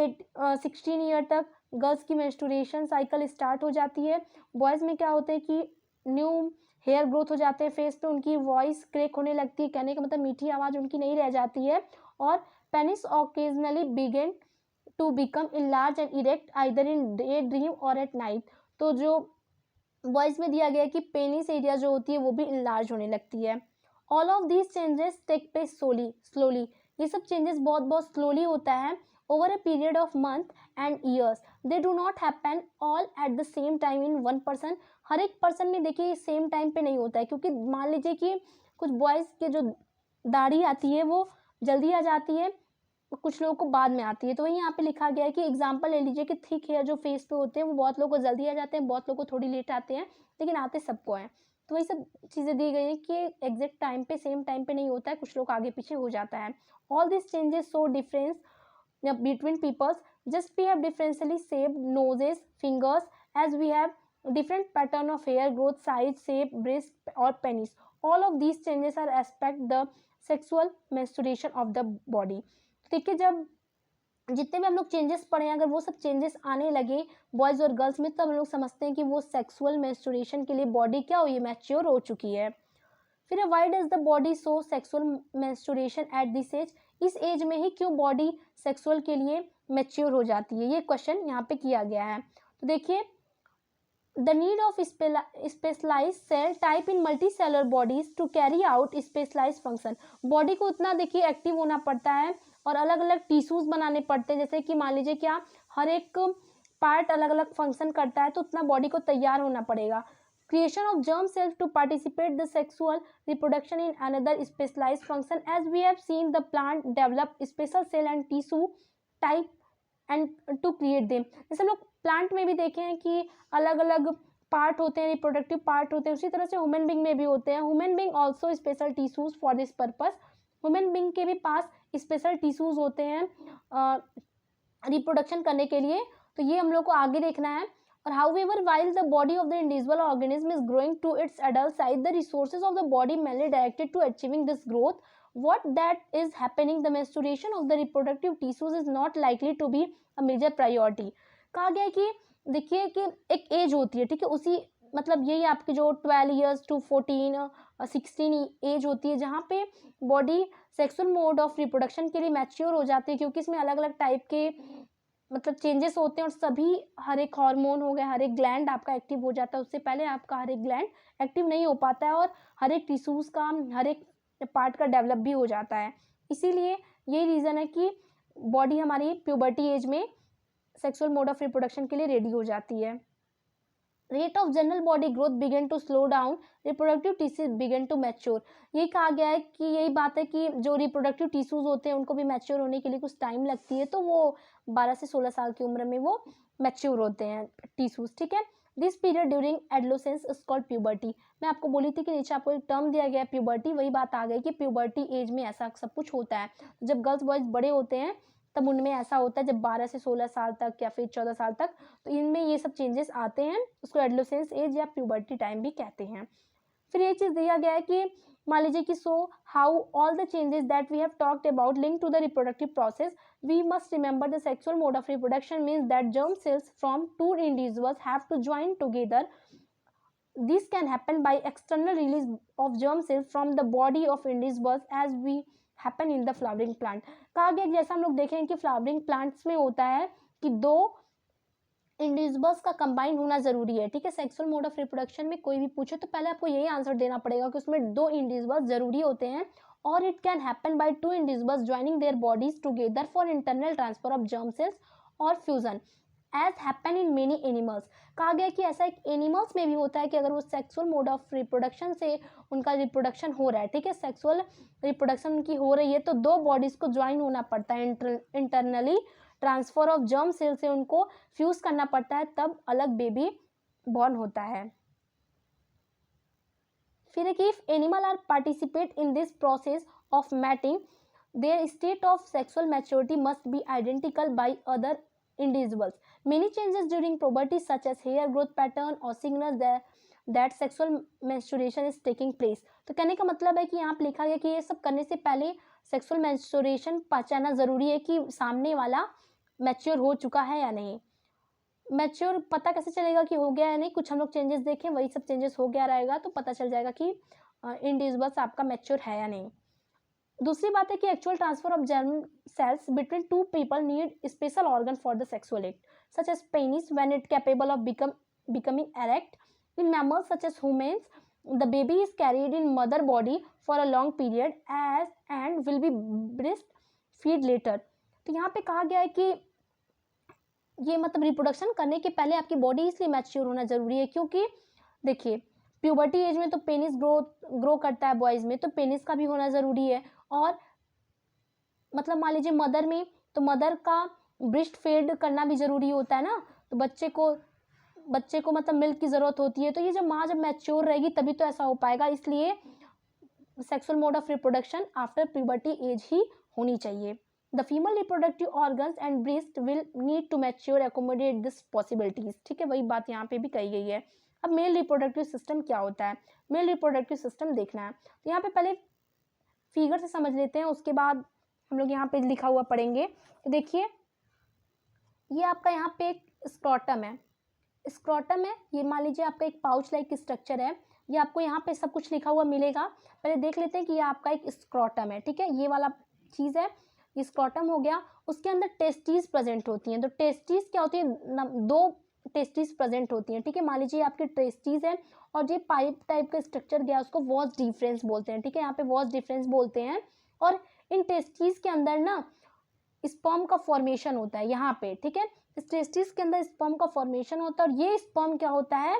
B: 16 ईयर तक गर्ल्स की मेंस्ट्रुएशन साइकिल स्टार्ट हो जाती है। बॉयज़ में क्या होता है कि न्यू हेयर ग्रोथ हो जाते हैं फेस पे, उनकी वॉइस क्रैक होने लगती है, कहने का मतलब मीठी आवाज़ उनकी नहीं रह जाती है। और penis occasionally begin to become enlarge and erect either in daydream और एट नाइट। तो जो बॉयज़ में दिया गया है कि पेनिस एरिया जो होती है वो भी इनलार्ज होने लगती है। All of these changes take place slowly, ये सब चेंजेस बहुत स्लोली होता है over a period of month and years. They do not happen all at the same time in one person. हर एक पर्सन में देखिए सेम टाइम पे नहीं होता है, क्योंकि मान लीजिए कि कुछ बॉयज़ के जो दाढ़ी आती है वो जल्दी आ जाती है, कुछ लोगों को बाद में आती है। तो वही यहाँ पे लिखा गया है कि एग्जांपल ले लीजिए कि थिक हेयर जो फेस पे होते हैं वो बहुत लोगों को जल्दी आ जाते हैं, बहुत लोगों को थोड़ी लेट आते हैं, लेकिन आते सबको हैं। तो वही सब चीज़ें दी गई हैं कि एग्जैक्ट टाइम पे सेम टाइम पे नहीं होता है, कुछ लोग आगे पीछे हो जाता है। All this changes show difference between peoples, just we have differentially shaped noses, fingers, as we have different pattern of hair growth, size, shape, breast or penis. All of these changes are aspect the sexual menstruation of the body. देखिए जब जितने भी हम लोग changes पढ़े हैं, अगर वो सब चेंजेस आने लगे बॉयज़ और गर्ल्स में, तो हम लोग समझते हैं कि वो सेक्सुअल मेंस्ट्रुएशन के लिए बॉडी क्या हुई है, मैच्योर हो चुकी है। फिर why does the body show sexual menstruation at this age, इस एज में ही क्यों बॉडी सेक्सुअल के लिए मैच्योर हो जाती है, ये क्वेश्चन यहाँ पे किया गया है। तो देखिए the need of specialise cell type in multicellular bodies to carry out specialise function. Body को उतना देखिए एक्टिव होना पड़ता है और अलग अलग टिश्यूज बनाने पड़ते हैं, जैसे कि मान लीजिए क्या हर एक पार्ट अलग अलग फंक्शन करता है, तो उतना बॉडी को तैयार होना पड़ेगा। Creation of germ cells to participate the sexual reproduction in another specialized function, as we have seen the plant develop special cell and tissue type and to create them। जैसे हम लोग प्लांट में भी देखे हैं कि अलग अलग पार्ट होते हैं, रिप्रोडक्टिव पार्ट होते हैं, उसी तरह से ह्यूमन बींग में भी होते हैं। Human being also special tissues for this purpose. Human being के भी पास स्पेशल टिश्यूज होते हैं रिप्रोडक्शन करने के लिए, तो ये हम लोग को आगे देखना है। और however while the body of the individual organism is growing to its adult size, the resources of the body mainly directed to achieving this growth. What that is happening, the maturation of the reproductive tissues is not likely to be a major priority. कहा गया है कि देखिए कि एक as होती है, ठीक है, उसी मतलब यही आपकी जो 12 ईयर्स टू 14 16 एज होती है, जहाँ पे body sexual mode of reproduction के लिए मैच्योर हो जाती है, क्योंकि इसमें अलग अलग टाइप के मतलब चेंजेस होते हैं और सभी हर एक हार्मोन हो गया, हर एक ग्लैंड आपका एक्टिव हो जाता है। उससे पहले आपका हर एक ग्लैंड एक्टिव नहीं हो पाता है और हर एक टिश्यूज़ का हर एक पार्ट का डेवलप भी हो जाता है। इसीलिए यही रीज़न है कि बॉडी हमारी प्यूबर्टी एज में सेक्सुअल मोड ऑफ रिप्रोडक्शन के लिए रेडी हो जाती है। Rate of general body growth began to slow down, reproductive tissues began to mature. यही कहा गया है कि यही बात है कि जो रिप्रोडक्टिव टिश्यूज होते हैं उनको भी मैच्योर होने के लिए कुछ टाइम लगती है, तो वो 12 से 16 साल की उम्र में वो मैच्योर होते हैं टिश्यूज, ठीक है। This period during adolescence is called puberty. मैं आपको बोली थी कि नीचे आपको एक टर्म दिया गया है प्यूबर्टी, वही बात आ गई कि प्यूबर्टी एज में ऐसा सब कुछ होता है। जब गर्ल्स बॉयज बड़े होते हैं तब उनमें ऐसा होता है, जब 12 से 16 साल तक या फिर 14 साल तक, तो इनमें ये सब चेंजेस आते हैं, उसको एडोलेसेंस एज या प्यूबर्टी टाइम भी कहते हैं। फिर ये चीज़ दिया गया है कि मान लीजिए कि so how all the changes that we have talked about link to the reproductive process, we must remember the sexual mode of reproduction means that germ cells from two individuals have to join together. This can happen by external release of germ cells from the body of individuals as we happen in the flowering plant. कहा गया जैसा हम लोग देखें कि flowering plants में होता है कि दो इंडिविजुअल्स का कंबाइन होना जरूरी है, ठीक है। सेक्सुअल मोड ऑफ रिप्रोडक्शन में कोई भी पूछे तो पहले आपको यही आंसर देना पड़ेगा कि उसमें दो इंडिविजुअल्स जरूरी होते हैं, और it can happen by two individuals joining their bodies together for internal transfer of germ cells और fusion as happen in many animals. कहा गया कि ऐसा एक एनिमल्स में भी होता है कि अगर वो सेक्सुअल मोड ऑफ रिप्रोडक्शन से उनका रिप्रोडक्शन हो रहा है, ठीक है, सेक्सुअल रिप्रोडक्शन उनकी हो रही है, तो दो बॉडीज को ज्वाइन होना पड़ता है, internally transfer of germ cell से उनको फ्यूज करना पड़ता है, तब अलग बेबी बॉर्न होता है। फिर है कि if animal are participate in this process of mating, their state of sexual maturity must be identical by other individuals. Many changes during puberty such as hair growth pattern or signals that sexual menstruation is taking place. तो कहने का मतलब है कि यहाँ पे लिखा गया कि ये सब करने से पहले सेक्सुअल मेंस्ट्रुएशन पहचानना जरूरी है कि सामने वाला मैच्योर हो चुका है या नहीं। मैच्योर पता कैसे चलेगा कि हो गया या नहीं, कुछ हम लोग चेंजेस देखें, वही सब चेंजेस हो गया रहेगा तो पता चल जाएगा कि इंडिविजुअल्स आपका मैच्योर है या नहीं। दूसरी बात है कि actual transfer of germ cells between two people need special organ for the sexual act such as penis when it capable of becoming erect. In mammals such as humans, the baby is carried in mother body for a long period as and will be breastfed later. तो यहाँ पे कहा गया है कि ये मतलब reproduction करने के पहले आपकी बॉडी इसलिए मैच्योर होना जरूरी है क्योंकि देखिए प्यूबर्टी एज में तो पेनिस ग्रो करता है बॉयज में, तो पेनिस का भी होना जरूरी है। और मतलब मान लीजिए मदर में, तो मदर का ब्रेस्ट फीड करना भी जरूरी होता है ना, तो बच्चे को मतलब मिल्क की जरूरत होती है, तो ये जब माँ जब मैच्योर रहेगी तभी तो ऐसा हो पाएगा। इसलिए sexual mode of reproduction after puberty age ही होनी चाहिए। The female reproductive organs and breast will need to mature accommodate this possibilities, ठीक है, वही बात यहाँ पे भी कही गई है। अब मेल रिप्रोडक्टिव सिस्टम क्या होता है, मेल रिप्रोडक्टिव सिस्टम देखना है तो यहाँ पे पहले फिगर से समझ लेते हैं, उसके बाद हम लोग यहाँ पे लिखा हुआ पढ़ेंगे। तो देखिए ये आपका यहाँ पे एक स्क्रॉटम है, ये मान लीजिए आपका एक पाउच लाइक स्ट्रक्चर है, ये आपको यहाँ पे सब कुछ लिखा हुआ मिलेगा। पहले देख लेते हैं कि ये आपका एक स्क्रॉटम है, ठीक है, ये वाला चीज़ है, ये स्क्रॉटम हो गया। उसके अंदर टेस्टीज प्रेजेंट होती हैं, तो टेस्टीज क्या होती है, दो टेस्टीज प्रेजेंट होती हैं, ठीक है। मान लीजिए आपकी टेस्टीज है और ये पाइप टाइप का स्ट्रक्चर गया, उसको वॉज डिफरेंस बोलते हैं, ठीक है, यहाँ पे वॉज डिफरेंस बोलते हैं। और इन टेस्टीज के अंदर ना स्पर्म का फॉर्मेशन होता है यहाँ पे, ठीक है, इस टेस्टीज के अंदर स्पर्म का फॉर्मेशन होता है और ये स्पर्म क्या होता है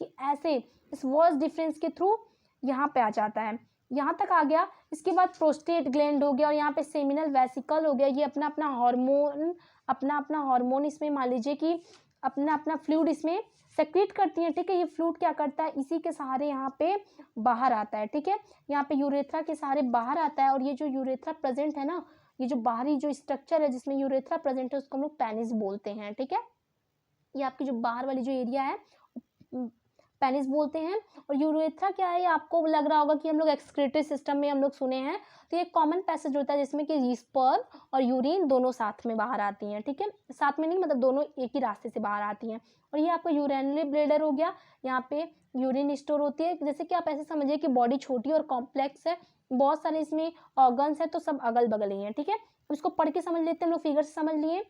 B: कि ऐसे इस वॉज डिफरेंस के थ्रू यहाँ पे आ जाता है, यहाँ तक आ गया। इसके बाद प्रोस्टेट ग्लैंड हो गया और यहाँ पे सेमिनल वेसिकल हो गया, ये अपना अपना हार्मोन इसमें मान लीजिए कि अपना अपना फ्लूइड इसमें सेक्रेट करती हैं, ठीक है। ये फ्लूइड क्या करता है, इसी के सहारे यहाँ पे बाहर आता है, ठीक है। यहाँ पे यूरेथ्रा के सहारे बाहर आता है, और ये जो यूरेथ्रा प्रेजेंट है ना, ये जो बाहरी जो स्ट्रक्चर है जिसमें यूरेथ्रा प्रेजेंट है उसको हम लोग पेनिस बोलते हैं, ठीक है। ये आपकी जो बाहर वाली जो एरिया है पेनिस बोलते हैं। और यूरेथ्रा क्या है, ये आपको लग रहा होगा कि हम लोग एक्सक्रीटरी सिस्टम में हम लोग सुने हैं, तो ये कॉमन पैसेज होता है जिसमें कि स्पर्म और यूरिन दोनों साथ में बाहर आती हैं, ठीक है। साथ में नहीं, मतलब दोनों एक ही रास्ते से बाहर आती हैं। और ये आपका यूरिनरी ब्लैडर हो गया, यहाँ पे यूरिन स्टोर होती है। जैसे कि आप ऐसे समझिए कि बॉडी छोटी और कॉम्प्लेक्स है, बहुत सारे इसमें ऑर्गन्स है, तो सब अगल बगल ही हैं, ठीक है। इसको पढ़ के समझ लेते हैं हम लोग, फिगर से समझ लिए।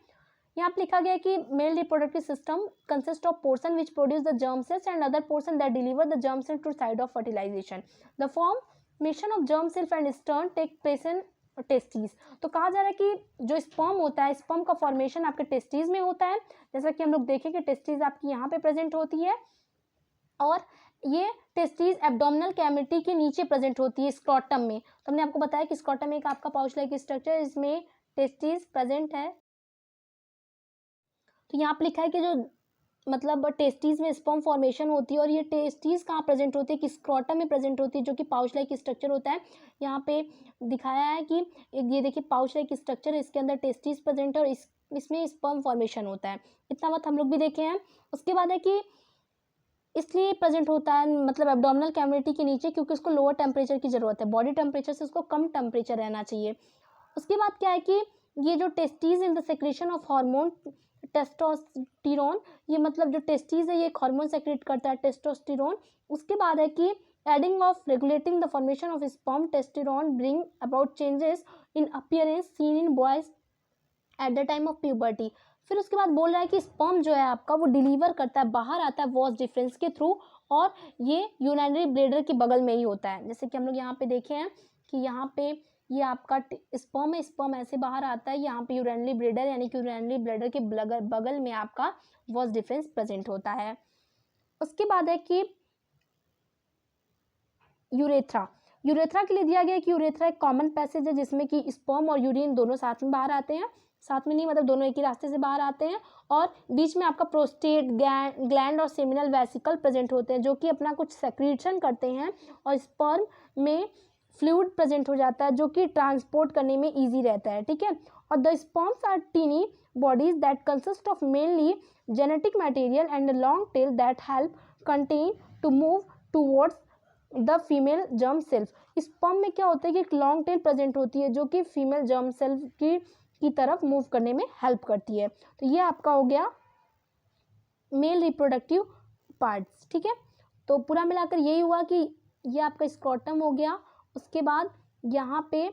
B: यहाँ पे लिखा गया है कि male reproductive system consist of portion which produce the germ cells and other portion that deliver the germ cell to side of fertilization. The formation of germ cell and sperm take place in testes. तो कहा जा रहा है कि जो sperm होता है, sperm का फॉर्मेशन आपके टेस्टीज में होता है, जैसा कि हम लोग देखें कि टेस्टीज आपकी यहाँ पे प्रेजेंट होती है, और ये टेस्टीज एब्डोमिनल कैविटी के नीचे प्रेजेंट होती है स्क्रोटम में। तो हमने आपको बताया कि स्क्रोटम एक आपका पाउच लाइक स्ट्रक्चर, इसमें टेस्टीज प्रेजेंट है। तो यहाँ पे लिखा है कि जो मतलब टेस्टीज में स्पर्म फॉर्मेशन होती है, और ये टेस्टीज कहाँ प्रेजेंट होती है, कि स्क्रोटम में प्रेजेंट होती है, जो कि पाउच लाइक स्ट्रक्चर होता है। यहाँ पे दिखाया है कि ये देखिए पाउच लाइक स्ट्रक्चर है, इसके अंदर टेस्टीज प्रेजेंट है, और इसमें स्पर्म फॉर्मेशन होता है। इतना बात हम लोग भी देखे हैं। उसके बाद है कि इसलिए प्रेजेंट होता है मतलब एब्डोमिनल कैविटी के नीचे, क्योंकि उसको लोअर टेम्परेचर की जरूरत है, बॉडी टेम्परेचर से उसको कम टेम्परेचर रहना चाहिए। उसके बाद क्या है कि ये जो testes in the secretion of hormone testosterone, ये मतलब जो टेस्टीज है ये एक हार्मोन सेक्रेट करता है टेस्टोस्टेरोन। उसके बाद है कि adding of regulating the formation of sperm, testosterone bring about changes in appearance seen in boys at the time of puberty. फिर उसके बाद बोल रहा है कि स्पर्म जो है आपका वो डिलीवर करता है, बाहर आता है वॉस डिफरेंस के थ्रू, और ये यूरिनरी ब्लैडर के बगल में ही होता है। जैसे कि हम लोग यहाँ पे देखे हैं कि यहाँ पे ये आपका स्पर्म है, स्पर्म ऐसे बाहर आता है, यहाँ पे यूरिनरी ब्लैडर यानी कि यूरिनरी ब्लैडर के बगल में आपका वॉस डिफरेंस प्रेजेंट होता है। उसके बाद है कि यूरेथ्रा। यूरेथ्रा के लिए दिया गया है कि यूरेथ्रा एक कॉमन पैसेज है जिसमें कि स्पर्म और यूरिन दोनों साथ में बाहर आते हैं, साथ में नहीं मतलब दोनों एक ही रास्ते से बाहर आते हैं, और बीच में आपका प्रोस्टेट ग्लैंड और सेमिनल वेसिकल प्रेजेंट होते हैं, जो कि अपना कुछ सेक्रीशन करते हैं, और स्पर्म में फ्लूइड प्रेजेंट हो जाता है जो कि ट्रांसपोर्ट करने में इजी रहता है, ठीक है। और the sperms are tiny bodies that consist of mainly genetic material and a long tail that help contain to move towards the female germ self. Sperm में क्या होता है कि एक लॉन्ग टेल प्रेजेंट होती है जो कि फीमेल जर्म सेल्फ की तरफ मूव करने में हेल्प करती है। तो ये आपका हो गया मेल रिप्रोडक्टिव पार्ट्स, ठीक है। तो पूरा मिलाकर यही हुआ कि ये आपका स्क्रोटम हो गया, उसके बाद यहाँ पे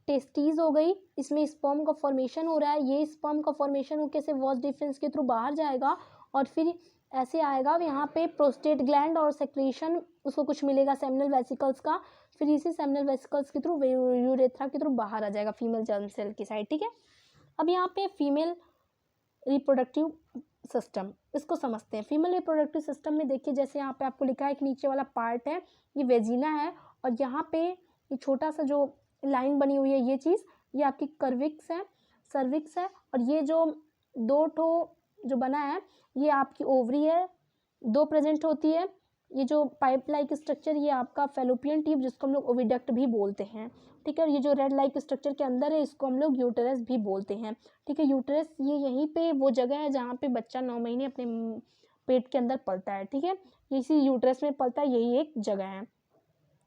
B: टेस्टीज हो गई, इसमें स्पर्म का फॉर्मेशन हो रहा है, ये स्पर्म का फॉर्मेशन होकर से वॉस डिफरेंस के थ्रू बाहर जाएगा, और फिर ऐसे आएगा यहाँ पे प्रोस्टेट ग्लैंड और सेक्रेशन उसको कुछ मिलेगा सेमिनल वेसिकल्स का, फिर इसी सेमिनल वेसिकल्स के थ्रू यूरेथ्रा के थ्रू बाहर आ जाएगा फीमेल जर्म सेल की साइड, ठीक है। अब यहाँ पे फीमेल रिप्रोडक्टिव सिस्टम, इसको समझते हैं। फीमेल रिप्रोडक्टिव सिस्टम में देखिए जैसे यहाँ पे आपको लिखा है कि नीचे वाला पार्ट है ये वेजिना है, और यहाँ पे ये छोटा सा जो लाइन बनी हुई है ये चीज़ ये आपकी सर्विक्स है, और ये जो दो ठो जो बना है ये आपकी ओवरी है, दो प्रेजेंट होती है। ये जो पाइप लाइक स्ट्रक्चर ये आपका फेलोपियन ट्यूब जिसको हम लोग ओविडक्ट भी बोलते हैं, ठीक है। और ये जो रेड लाइक स्ट्रक्चर के अंदर है इसको हम लोग यूटेरस भी बोलते हैं, ठीक है। यूटेरस ये यहीं पे वो जगह है जहाँ पे बच्चा 9 महीने अपने पेट के अंदर पलता है, ठीक है। इसी यूटेरस में पलता है, यही एक जगह है।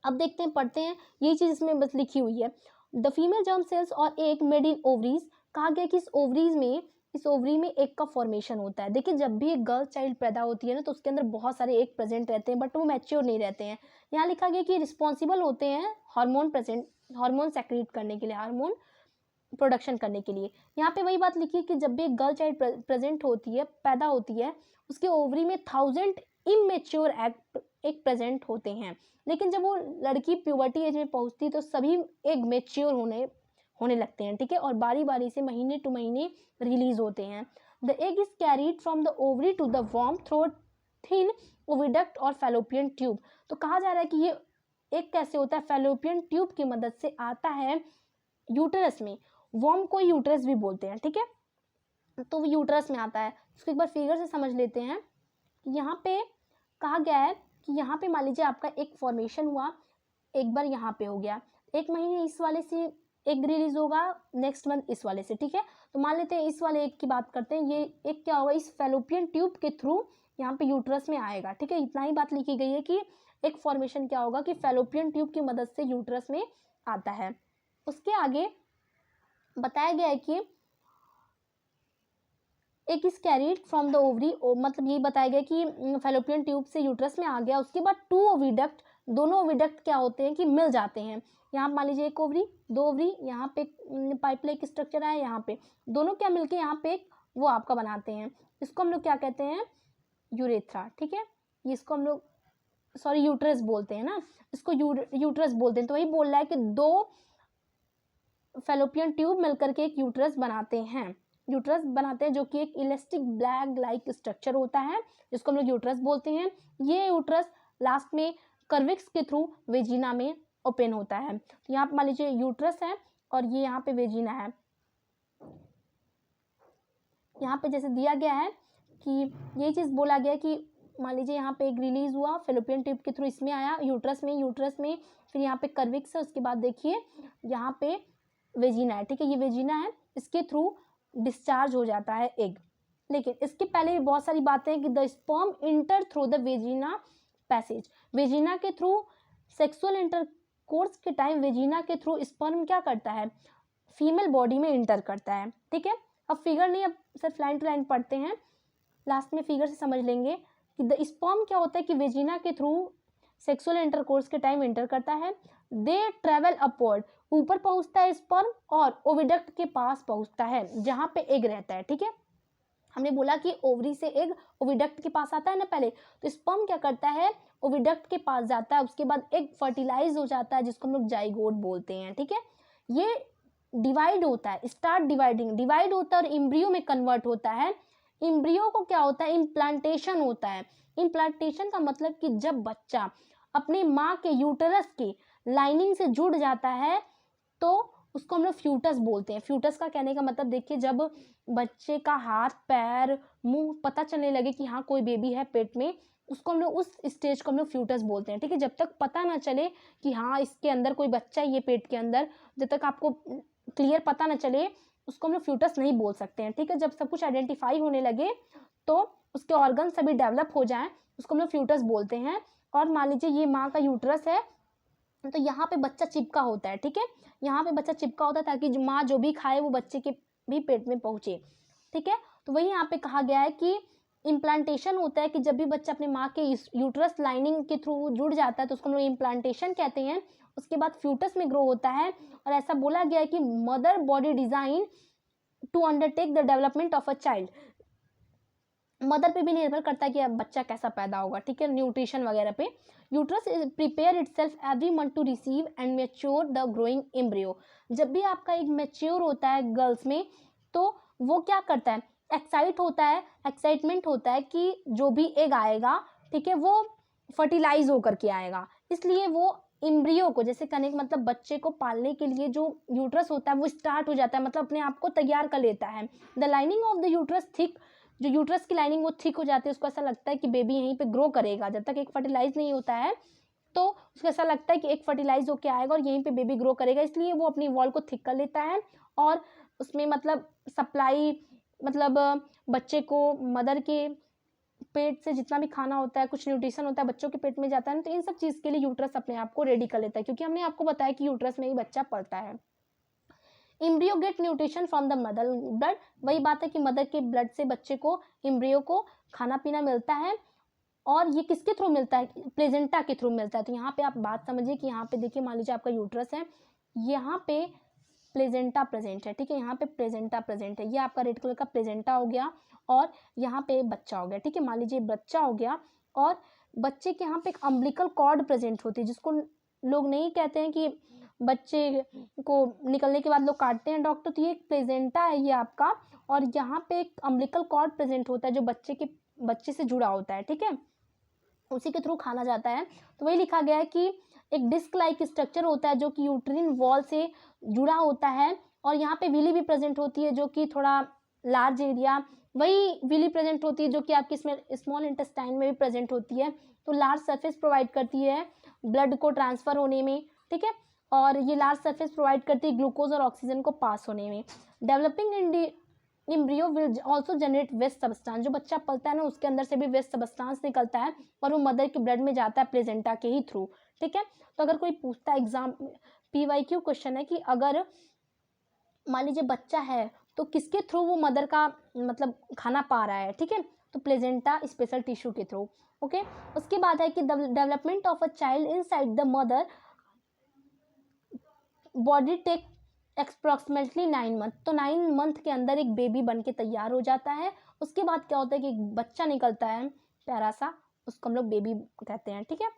B: अब देखते हैं, पढ़ते हैं, यही चीज़ इसमें बस लिखी हुई है। द फीमेल जर्म सेल्स और एग मेड इन ओवरीज, कहा गया कि इस ओवरी में एग का फॉर्मेशन होता है। देखिए जब भी एक गर्ल चाइल्ड पैदा होती है ना तो उसके अंदर बहुत सारे एग प्रेजेंट रहते हैं, बट वो मैच्योर नहीं रहते हैं। यहाँ लिखा गया कि रिस्पॉन्सिबल होते हैं हार्मोन सेक्रेट करने के लिए, हार्मोन प्रोडक्शन करने के लिए। यहाँ पे वही बात लिखी है कि जब भी एक गर्ल चाइल्ड प्रेजेंट होती है, पैदा होती है, उसके ओवरी में 1000 इमेच्योर एग प्रेजेंट होते हैं, लेकिन जब वो लड़की प्यूबर्टी एज में पहुंचती है तो सभी एग मेच्योर होने लगते हैं, ठीक है। और बारी बारी से महीने टू महीने रिलीज होते हैं। The egg is carried from the ovary to the वॉर्म थ्रू थिन ओविडक्ट और फैलोपियन ट्यूब। तो कहा जा रहा है कि ये एग कैसे होता है, फैलोपियन ट्यूब की मदद से आता है यूटेरस में। वॉर्म को यूटेरस भी बोलते हैं, ठीक है। तो वो यूट्रस में आता है। उसको एक बार फिगर से समझ लेते हैं। यहाँ पे कहा गया है कि यहाँ पे मान लीजिए आपका एक फॉर्मेशन हुआ, एक बार यहाँ पे हो गया, एक महीने इस वाले से एग रिलीज होगा, नेक्स्ट मंथ इस वाले से, ठीक है। तो मान लेते हैं इस वाले एग की बात करते हैं, ये एग क्या होगा, इस फैलोपियन ट्यूब के थ्रू यहाँ पे यूट्रस में आएगा, ठीक है। इतना ही बात लिखी गई है कि एक फॉर्मेशन क्या होगा कि फैलोपियन ट्यूब की मदद से यूट्रस में आता है। उसके आगे बताया गया है कि एक is carried from the ovary, मतलब ये बताया गया कि फैलोपियन ट्यूब से यूट्रस में आ गया। उसके बाद 2 ओविडक्ट, दोनों ओविडक्ट क्या होते हैं कि मिल जाते हैं। यहाँ मान लीजिए एक ओवरी, 2 ओवरी, यहाँ पे पाइप लाइक स्ट्रक्चर है, यहाँ पे दोनों क्या मिलके यहाँ पे एक वो आपका बनाते हैं। इसको हम लोग क्या कहते हैं, यूरेथ्रा, ठीक है। इसको हम लोग सॉरी यूट्रस बोलते हैं ना, इसको यूट्रस बोलते हैं। तो वही बोल रहा है कि 2 फैलोपियन ट्यूब मिलकर के एक यूट्रस बनाते हैं, यूट्रस बनाते हैं, जो कि एक इलास्टिक ब्लैक लाइक स्ट्रक्चर होता है, जिसको हम लोग यूट्रस बोलते हैं। ये यूट्रस लास्ट में कर्विक्स के थ्रू वेजिना में ओपन होता है। तो यहाँ पे मान लीजिए यूट्रस है और ये यहाँ पे वेजिना है। यहाँ पे जैसे दिया गया है कि यही चीज़ बोला गया कि मान लीजिए यहाँ पे एक रिलीज हुआ फैलोपियन ट्यूब के थ्रू, इसमें आया यूट्रस में, फिर यहाँ पे कर्विक्स है, उसके बाद देखिए यहाँ पे वेजिना है, ठीक है। ये वेजिना है, इसके थ्रू डिस्चार्ज हो जाता है एग। लेकिन इसके पहले भी बहुत सारी बातें हैं कि the sperm inter through the vagina passage, vagina के थ्रू सेक्सुअल इंटरकोर्स के टाइम वेजिना के थ्रू स्पर्म क्या करता है, फीमेल बॉडी में इंटर करता है, ठीक है। अब फिगर नहीं, अब सिर्फ लाइन टू लाइन पढ़ते हैं, लास्ट में फिगर से समझ लेंगे कि द स्पर्म क्या होता है कि वेजिना के थ्रू सेक्सुअल इंटरकोर्स के टाइम एंटर करता है। दे ट्रेवल अपवर्ड, ऊपर पहुंचता है स्पर्म और ओविडक्ट के पास पहुंचता है जहां पे एग रहता है, ठीक है। हमने बोला कि ओवरी से एग ओविडक्ट के पास आता है ना पहले, तो स्पर्म क्या करता है, ओविडक्ट के पास जाता है, उसके बाद एग फर्टिलाइज हो जाता है, जिसको हम लोग जाइगोट बोलते हैं, ठीक है। ये डिवाइड होता है, स्टार्ट डिवाइड होता है और इम्ब्रियो में कन्वर्ट होता है। इम्ब्रियो को क्या होता है, इम्प्लांटेशन होता है। इम्प्लांटेशन का मतलब कि जब बच्चा अपने माँ के यूटरस की लाइनिंग से जुड़ जाता है तो उसको हम लोग फ्यूटस बोलते हैं। फ्यूटस का कहने का मतलब देखिए, जब बच्चे का हाथ पैर मुंह पता चलने लगे कि हाँ कोई बेबी है पेट में, उसको हम लोग उस स्टेज को हम लोग फ्यूटस बोलते हैं, ठीक है। जब तक पता ना चले कि हाँ इसके अंदर कोई बच्चा है ये पेट के अंदर, जब तक आपको क्लियर पता ना चले उसको हम लोग फ्यूटस नहीं बोल सकते हैं, ठीक है। जब सब कुछ आइडेंटिफाई होने लगे तो उसके ऑर्गन सभी डेवलप हो जाएं, उसको हम लोग फ्यूटस बोलते हैं। और मान लीजिए ये माँ का यूट्रस है, तो यहाँ पे बच्चा चिपका होता है, ठीक है। यहाँ पे बच्चा चिपका होता है ताकि माँ जो भी खाए वो बच्चे के भी पेट में पहुँचे, ठीक है। तो वही यहाँ पे कहा गया है कि इम्प्लांटेशन होता है कि जब भी बच्चा अपने माँ के यूट्रस लाइनिंग के थ्रू जुड़ जाता है तो उसको हम लोग इम्प्लांटेशन कहते हैं। उसके बाद फ्यूटस में ग्रो होता है और ऐसा बोला गया है कि mother body design to undertake the development of a child, mother पे भी निर्भर करता है कि अब बच्चा कैसा पैदा होगा, ठीक है, न्यूट्रिशन वगैरह पे। Uterus prepare itself every month to receive and mature the growing embryo. जब भी आपका एक मैच्योर होता है गर्ल्स में तो वो क्या करता है, एक्साइटमेंट होता है कि जो भी एग आएगा, ठीक है, वो फर्टिलाइज होकर के आएगा। इसलिए वो एम्ब्रियो को, जैसे कहने का मतलब बच्चे को पालने के लिए जो यूट्रस होता है वो स्टार्ट हो जाता है, मतलब अपने आप को तैयार कर लेता है। The lining of the uterus thick, जो यूट्रस की लाइनिंग वो थिक हो जाती है, उसको ऐसा लगता है कि बेबी यहीं पे ग्रो करेगा। जब तक एक फर्टिलाइज नहीं होता है तो उसको ऐसा लगता है कि एक फर्टिलाइज होकर आएगा और यहीं पे बेबी ग्रो करेगा, इसलिए वो अपनी वॉल को थिक कर लेता है और उसमें मतलब सप्लाई, मतलब बच्चे को मदर के पेट से जितना भी खाना होता है, कुछ न्यूट्रिशन होता है बच्चों के पेट में जाता है ना, तो इन सब चीज़ के लिए यूट्रस अपने आप को रेडी कर लेता है, क्योंकि हमने आपको बताया कि यूट्रस में ही बच्चा पलता है। Embryo get nutrition from the mother blood, वही बात है कि मदर के ब्लड से बच्चे को, इम्ब्रियो को खाना पीना मिलता है। और ये किसके थ्रू मिलता है, प्लेजेंटा के थ्रू मिलता है। तो यहाँ पे आप बात समझिए कि यहाँ पे देखिए, मान लीजिए आपका यूट्रस है, यहाँ पे प्लेजेंटा प्रेजेंट है, ठीक है, यहाँ पे प्लेजेंटा प्रेजेंट है, ये आपका रेड कलर का प्लेजेंटा हो गया और यहाँ पे बच्चा हो गया, ठीक है। मान लीजिए बच्चा हो गया और बच्चे के यहाँ पे एक अम्बिलिकल कॉर्ड प्रेजेंट होती है, जिसको लोग नहीं कहते हैं कि बच्चे को निकलने के बाद लोग काटते हैं डॉक्टर, तो ये एक प्लेजेंटा है ये आपका, और यहाँ पे एक अम्बिलिकल कॉर्ड प्रेजेंट होता है जो बच्चे से जुड़ा होता है, ठीक है, उसी के थ्रू खाना जाता है। तो वही लिखा गया है कि एक डिस्क लाइक स्ट्रक्चर होता है जो कि यूट्रिन वॉल से जुड़ा होता है और यहाँ पे विली भी प्रेजेंट होती है जो कि थोड़ा लार्ज एरिया, वही विली प्रेजेंट होती है जो कि आपकी स्मॉल इंटेस्टाइन में भी प्रेजेंट होती है। तो लार्ज सरफेस प्रोवाइड करती है ब्लड को ट्रांसफर होने में, ठीक है, और ये लार्ज सरफेस प्रोवाइड करती है ग्लूकोज और ऑक्सीजन को पास होने में। Developing embryo will also generate waste substance, जो बच्चा पलता है ना उसके अंदर से भी वेस्ट सबस्टांस निकलता है और वो मदर के ब्लड में जाता है प्लेजेंटा के ही थ्रू, ठीक है। तो अगर कोई पूछता है एग्जाम PYQ क्वेश्चन है कि अगर मान लीजिए बच्चा है तो किसके थ्रू वो मदर का मतलब खाना पा रहा है, ठीक है, तो प्लेजेंटा स्पेशल टिश्यू के थ्रू, ओके। उसके बाद है कि development of a child inside the mother body take approximately 9 month. तो 9 मंथ के अंदर एक बेबी बन के तैयार हो जाता है। उसके बाद क्या होता है कि एक बच्चा निकलता है प्यारा सा, उसको हम लोग बेबी कहते हैं, ठीक है।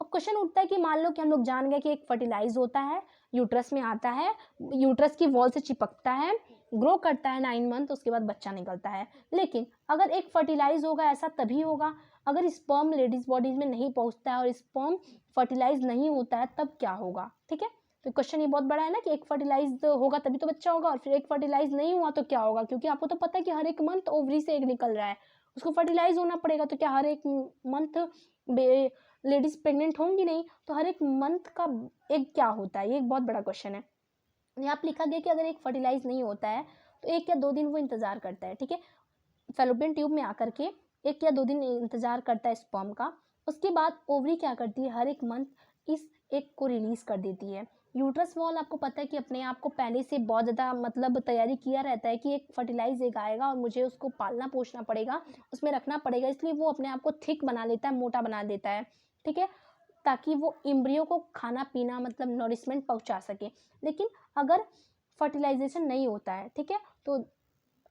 B: अब क्वेश्चन उठता है कि मान लो कि हम लोग जान गए कि एक फर्टिलाइज होता है, यूट्रस में आता है, यूट्रस की वॉल से चिपकता है, ग्रो करता है 9 मंथ, उसके बाद बच्चा निकलता है। लेकिन अगर एक फर्टिलाइज होगा ऐसा तभी होगा अगर स्पर्म लेडीज बॉडीज में नहीं पहुंचता है और स्पर्म फर्टिलाइज नहीं होता है, तब क्या होगा, ठीक है। तो क्वेश्चन ये बहुत बड़ा है ना कि एक फर्टिलाइज होगा तभी तो बच्चा होगा और फिर एक फर्टिलाइज नहीं हुआ तो क्या होगा, क्योंकि आपको तो पता है कि हर एक मंथ ओवरी से एग निकल रहा है, उसको फर्टिलाइज होना पड़ेगा। तो क्या हर एक मंथ लेडीज प्रेग्नेंट होंगी? नहीं। तो हर एक मंथ का एग क्या होता है, ये एक बहुत बड़ा क्वेश्चन है। यहाँ पे लिखा गया कि अगर एक फर्टिलाइज नहीं होता है तो 1 या 2 दिन वो इंतजार करता है, ठीक है, फैलोपियन ट्यूब में आकर के 1 या 2 दिन इंतजार करता है स्पर्म का। उसके बाद ओवरी क्या करती है, हर एक मंथ इस एग को रिलीज कर देती है। यूट्रस वॉल आपको पता है कि अपने आप को पहले से बहुत ज़्यादा मतलब तैयारी किया रहता है कि एक फर्टिलाइज एग आएगा और मुझे उसको पालना पोषना पड़ेगा, उसमें रखना पड़ेगा, इसलिए वो अपने आप को थिक बना लेता है, मोटा बना देता है, ठीक है, ताकि वो एम्ब्रियो को खाना पीना मतलब नॉरिशमेंट पहुंचा सके। लेकिन अगर फर्टिलाइजेशन नहीं होता है, ठीक है, तो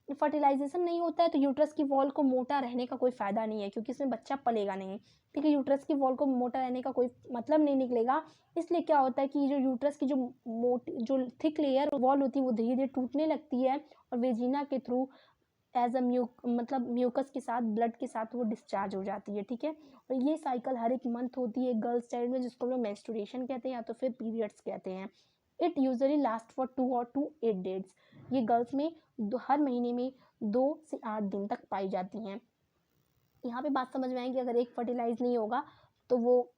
B: फर्टिलाइजेशन नहीं होता है तो यूट्रस की वॉल को मोटा रहने का कोई फ़ायदा नहीं है, क्योंकि इसमें बच्चा पलेगा नहीं, ठीक है। यूट्रस की वॉल को मोटा रहने का कोई मतलब नहीं निकलेगा। इसलिए क्या होता है कि जो यूट्रस की जो मोटी जो थिक लेयर वॉल होती है वो धीरे धीरे टूटने लगती है और वेजिना के थ्रू एज अ मतलब म्यूकस के साथ ब्लड के साथ वो डिस्चार्ज हो जाती है, ठीक है। और ये साइकिल हर एक मंथ होती है गर्ल्स चाइल्ड में, जिसको हम लोग मेंस्ट्रुएशन कहते हैं या तो फिर पीरियड्स कहते हैं। इट यूजुअली लास्ट फॉर 2 और 8 डेज। ये गर्ल्स में हर महीने में 2 से 8 दिन तक पाई जाती हैं। यहाँ पे बात समझ में आएगी, अगर एक फर्टिलाइज नहीं होगा तो वो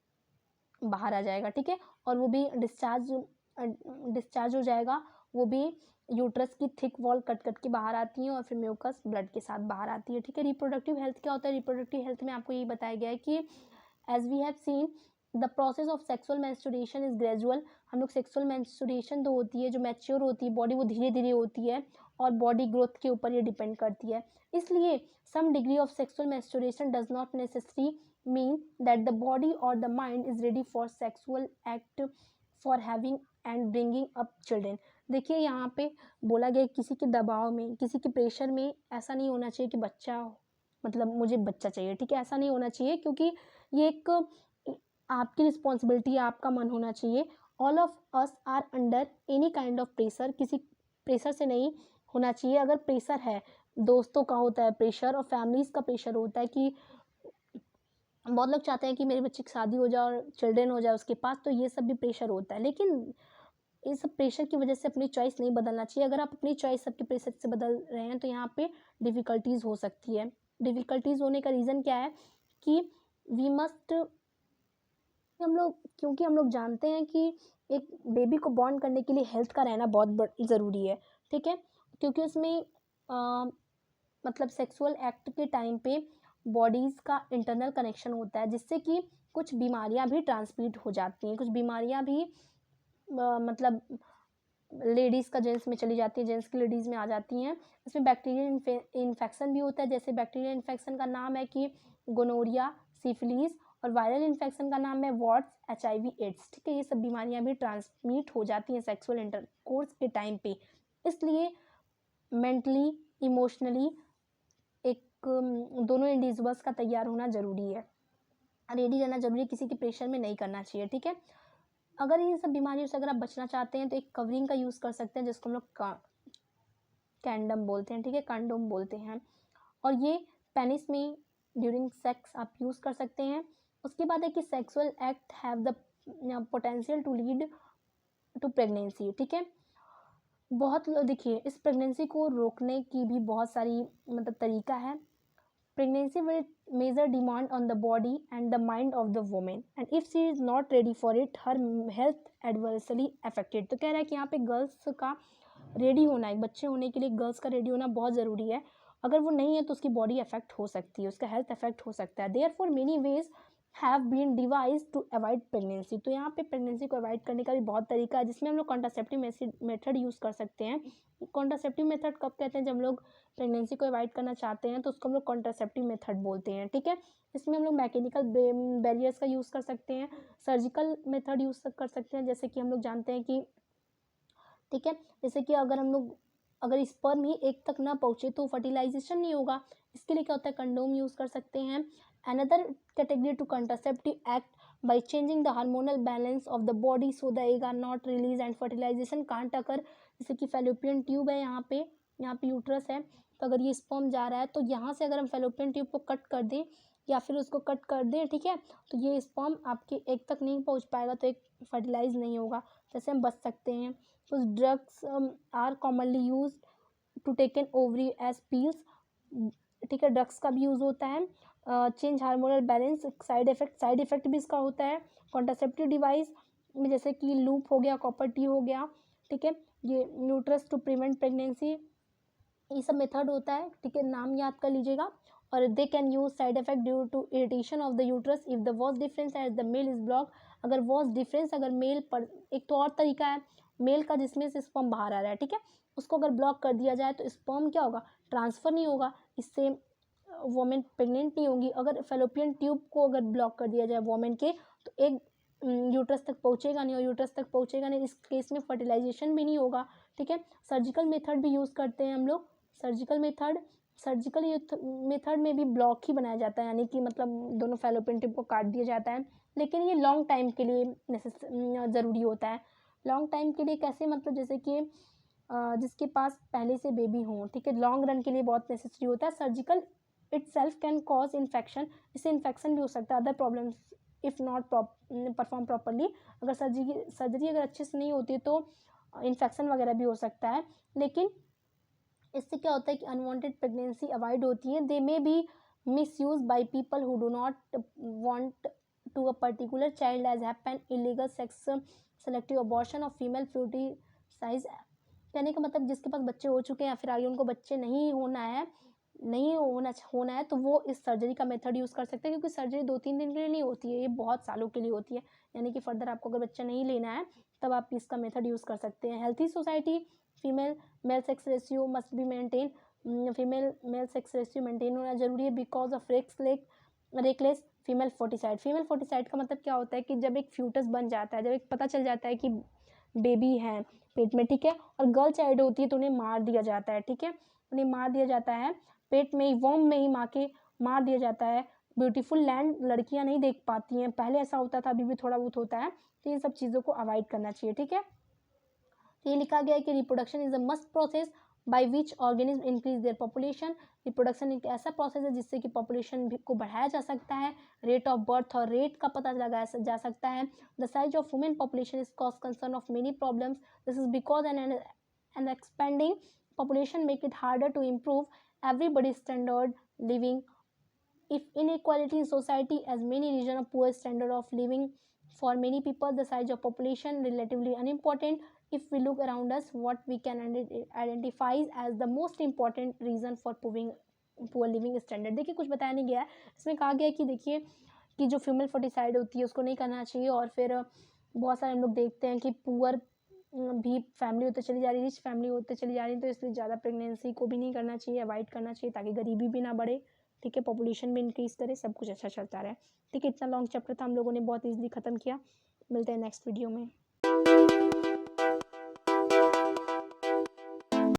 B: बाहर आ जाएगा, ठीक है, और वो भी डिस्चार्ज हो जाएगा, वो भी यूट्रस की थिक वॉल कट कट के बाहर आती है और फिर म्यूकस ब्लड के साथ बाहर आती है, ठीक है। रिप्रोडक्टिव हेल्थ क्या होता है, रिप्रोडक्टिव हेल्थ में आपको ये बताया गया है कि as we have seen the process of sexual menstruation is gradual. हम लोग सेक्सुअल मेंस्ट्रुएशन तो होती है जो मैच्योर होती है बॉडी, वो धीरे धीरे होती है और बॉडी ग्रोथ के ऊपर ये डिपेंड करती है। इसलिए some degree of sexual menstruation does not necessary mean that the body or the mind is ready for sexual act for having and bringing up children। देखिए यहाँ पे बोला गया किसी के दबाव में, किसी के प्रेशर में ऐसा नहीं होना चाहिए कि बच्चा मतलब मुझे बच्चा चाहिए, ठीक है, ऐसा नहीं होना चाहिए, क्योंकि ये एक आपकी रिस्पॉन्सिबिलिटी है, आपका मन होना चाहिए। All of us are under any kind of pressure, किसी प्रेशर से नहीं होना चाहिए। अगर प्रेशर है, दोस्तों का होता है प्रेशर और फैमिलीज का प्रेशर होता है कि बहुत लोग चाहते हैं कि मेरे बच्चे की शादी हो जाए और चिल्ड्रन हो जाए उसके पास, तो ये सब भी प्रेशर होता है। लेकिन इस प्रेशर की वजह से अपनी चॉइस नहीं बदलना चाहिए। अगर आप अपनी चॉइस सबके प्रेशर से बदल रहे हैं तो यहाँ पे डिफ़िकल्टीज़ हो सकती है। डिफ़िकल्टीज़ होने का रीज़न क्या है कि वी मस्ट क्योंकि हम लोग जानते हैं कि एक बेबी को बॉर्न करने के लिए हेल्थ का रहना बहुत ज़रूरी है, ठीक है, क्योंकि उसमें मतलब सेक्सुअल एक्ट के टाइम पे बॉडीज़ का इंटरनल कनेक्शन होता है, जिससे कि कुछ बीमारियां भी ट्रांसमिट हो जाती हैं, कुछ बीमारियां भी मतलब लेडीज़ का जेंट्स में चली जाती है, जेंट्स की लेडीज़ में आ जाती हैं। इसमें बैक्टीरियल इन्फेक्शन भी होता है, जैसे बैक्टीरियल इन्फेक्शन का नाम है कि गोनोरिया, सिफिलिस, और वायरल इन्फेक्शन का नाम है वॉट्स, HIV एड्स, ठीक है। ये सब बीमारियां भी ट्रांसमिट हो जाती हैं सेक्सुअल इंटरकोर्स के टाइम पे। इसलिए मेंटली इमोशनली एक दोनों इंडिविजुअल्स का तैयार होना ज़रूरी है, रेडी रहना ज़रूरी है, किसी के प्रेशर में नहीं करना चाहिए, ठीक है। अगर इन सब बीमारियों से अगर आप बचना चाहते हैं तो एक कवरिंग का यूज़ कर सकते हैं, जिसको हम लोग कैंडम बोलते हैं, ठीक है, कंडोम बोलते हैं, और ये पेनिस में ड्यूरिंग सेक्स आप यूज़ कर सकते हैं। उसके बाद है कि sexual act have the potential to lead to pregnancy, ठीक है। देखिए, इस प्रेगनेंसी को रोकने की भी बहुत सारी मतलब तरीका है। Pregnancy will measure demand on the body and the mind of the women and if she is not ready for it her health adversely affected. तो कह रहा है कि यहाँ पे गर्ल्स का रेडी होना, एक बच्चे होने के लिए गर्ल्स का रेडी होना बहुत ज़रूरी है। अगर वो नहीं है तो उसकी बॉडी अफेक्ट हो सकती है, उसका हेल्थ अफेक्ट हो सकता है। Therefore many ways have been devise to avoid pregnancy. तो यहाँ पे प्रेगनेंसी को अवॉइड करने का भी बहुत तरीका है, जिसमें हम लोग कॉन्ट्रासेप्टिव मेथड यूज़ कर सकते हैं। कॉन्ट्रासेप्टिव मेथड कब कहते हैं? जब हम लोग प्रेगनेंसी को अवॉइड करना चाहते हैं तो उसको हम लोग कॉन्ट्रासेप्टिव मेथड बोलते हैं, ठीक है। इसमें हम लोग मैकेनिकल बैरियर्स का यूज़ कर सकते हैं, सर्जिकल मेथड यूज़ कर सकते हैं, जैसे कि हम लोग जानते हैं कि, ठीक है, जैसे कि अगर स्पर्म ही एक तक ना पहुँचे तो फर्टिलाइजेशन नहीं होगा। इसके लिए क्या होता है? कंडोम यूज़ कर सकते हैं। Another category to contraceptive act by changing the hormonal balance of the body so the egg are not release and fertilization can't occur. जैसे कि फेलोपियन ट्यूब है, यहाँ पे यूट्रस है, तो अगर ये स्पर्म जा रहा है तो यहाँ से अगर हम फेलोपियन ट्यूब को कट कर दें या फिर उसको कट कर दें, ठीक है, तो ये स्पर्म आपके एग तक नहीं पहुँच पाएगा, तो एग फर्टिलाइज नहीं होगा। जैसे हम बच सकते हैं। कुछ drugs are commonly use to taken ovary as pills, ठीक है, ड्रग्स का भी यूज़ होता है। Change hormonal balance, side effect भी इसका होता है। कॉन्ट्रासेप्टिव डिवाइस में जैसे कि लूप हो गया, कॉपर टी हो गया, ठीक है, ये न्यूट्रस टू प्रिवेंट प्रेगनेंसी, ये सब मेथड होता है, ठीक है, नाम याद कर लीजिएगा। और they can use side effect due to irritation of the uterus if the vas deferens as the male is block. अगर वॉस डिफरेंस अगर मेल पर, एक तो और तरीका है मेल का जिसमें से स्पर्म बाहर आ रहा है, ठीक है, उसको अगर ब्लॉक कर दिया जाए तो स्पर्म क्या होगा? ट्रांसफर नहीं होगा, इससे वोमेन प्रेग्नेंट नहीं होंगी। अगर फेलोपियन ट्यूब को अगर ब्लॉक कर दिया जाए वोमेन के, तो एक यूट्रस तक पहुंचेगा नहीं, और यूट्रस तक पहुंचेगा नहीं, इस केस में फर्टिलाइजेशन भी नहीं होगा, ठीक है। सर्जिकल मेथड भी यूज़ करते हैं हम लोग। सर्जिकल मेथड में भी ब्लॉक ही बनाया जाता है, यानी कि मतलब दोनों फेलोपियन ट्यूब को काट दिया जाता है, लेकिन ये लॉन्ग टाइम के लिए ज़रूरी होता है। लॉन्ग टाइम के लिए कैसे? मतलब जैसे कि जिसके पास पहले से बेबी हो, ठीक है, लॉन्ग रन के लिए बहुत नेसेसरी होता है। Surgical itself can cause infection, इससे इन्फेक्शन भी हो सकता है, other problems if not perform properly. अगर सर्जरी अगर अच्छे से नहीं होती है तो इन्फेक्शन वगैरह भी हो सकता है। लेकिन इससे क्या होता है कि अनवांटेड प्रेगनेंसी अवॉइड होती है। They may be misuse by people who do not want to a particular child as happen illegal sex selective abortion of female foeticides. कहने का मतलब जिसके पास बच्चे हो चुके हैं या फिर आगे उनको बच्चे नहीं होना है तो वो इस सर्जरी का मेथड यूज़ कर सकते हैं, क्योंकि सर्जरी 2-3 दिन के लिए नहीं होती है, ये बहुत सालों के लिए होती है। यानी कि फर्दर आपको अगर बच्चा नहीं लेना है तब आप इसका मेथड यूज़ कर सकते हैं। Healthy society female male sex ratio must be maintain, female male sex ratio maintain होना जरूरी है बिकॉज ऑफ रेकलेस फीमेल फोर्टिसाइड का मतलब क्या होता है कि जब एक फ्यूटस बन जाता है, जब एक पता चल जाता है कि बेबी है पेट में, ठीक है, और गर्ल चाइल्ड होती है तो उन्हें मार दिया जाता है, ठीक है, उन्हें मार दिया जाता है पेट में ही, वॉम में ही माँ के मार दिया जाता है। ब्यूटीफुल लैंड लड़कियां नहीं देख पाती हैं, पहले ऐसा होता था, अभी भी थोड़ा बहुत होता है, तो ये सब चीज़ों को अवॉइड करना चाहिए, ठीक है। तो ये लिखा गया है कि reproduction is a must process by which organism increase their population. Reproduction एक ऐसा प्रोसेस है जिससे कि पॉपुलेशन को बढ़ाया जा सकता है, रेट ऑफ बर्थ और रेट का पता लगाया जा सकता है। The size of women population is cause concern of many problems, this is because an expanding population make it harder to improve everybody's standard living. If inequality in society as many regions of poor standard of living for many people, the size of population relatively unimportant. If we look around us, what we can identify as the most important reason for poor living standard। देखिए कुछ बताया नहीं गया है, इसमें कहा गया है कि देखिए कि जो फीमेल फर्टिसाइड होती है उसको नहीं करना चाहिए, और फिर बहुत सारे हम लोग देखते हैं कि पुअर भी फैमिली होते चली जा रही है, रिच फैमिली होते चली जा रही है, तो इसलिए ज़्यादा प्रेगनेंसी को भी नहीं करना चाहिए, अवॉइड करना चाहिए, ताकि गरीबी भी ना बढ़े, ठीक है, पॉपुलेशन भी इंक्रीज़ करे, सब कुछ अच्छा चलता रहे, ठीक है। इतना लॉन्ग चैप्टर था, हम लोगों ने बहुत ईजिली ख़त्म किया। मिलते हैं नेक्स्ट वीडियो में।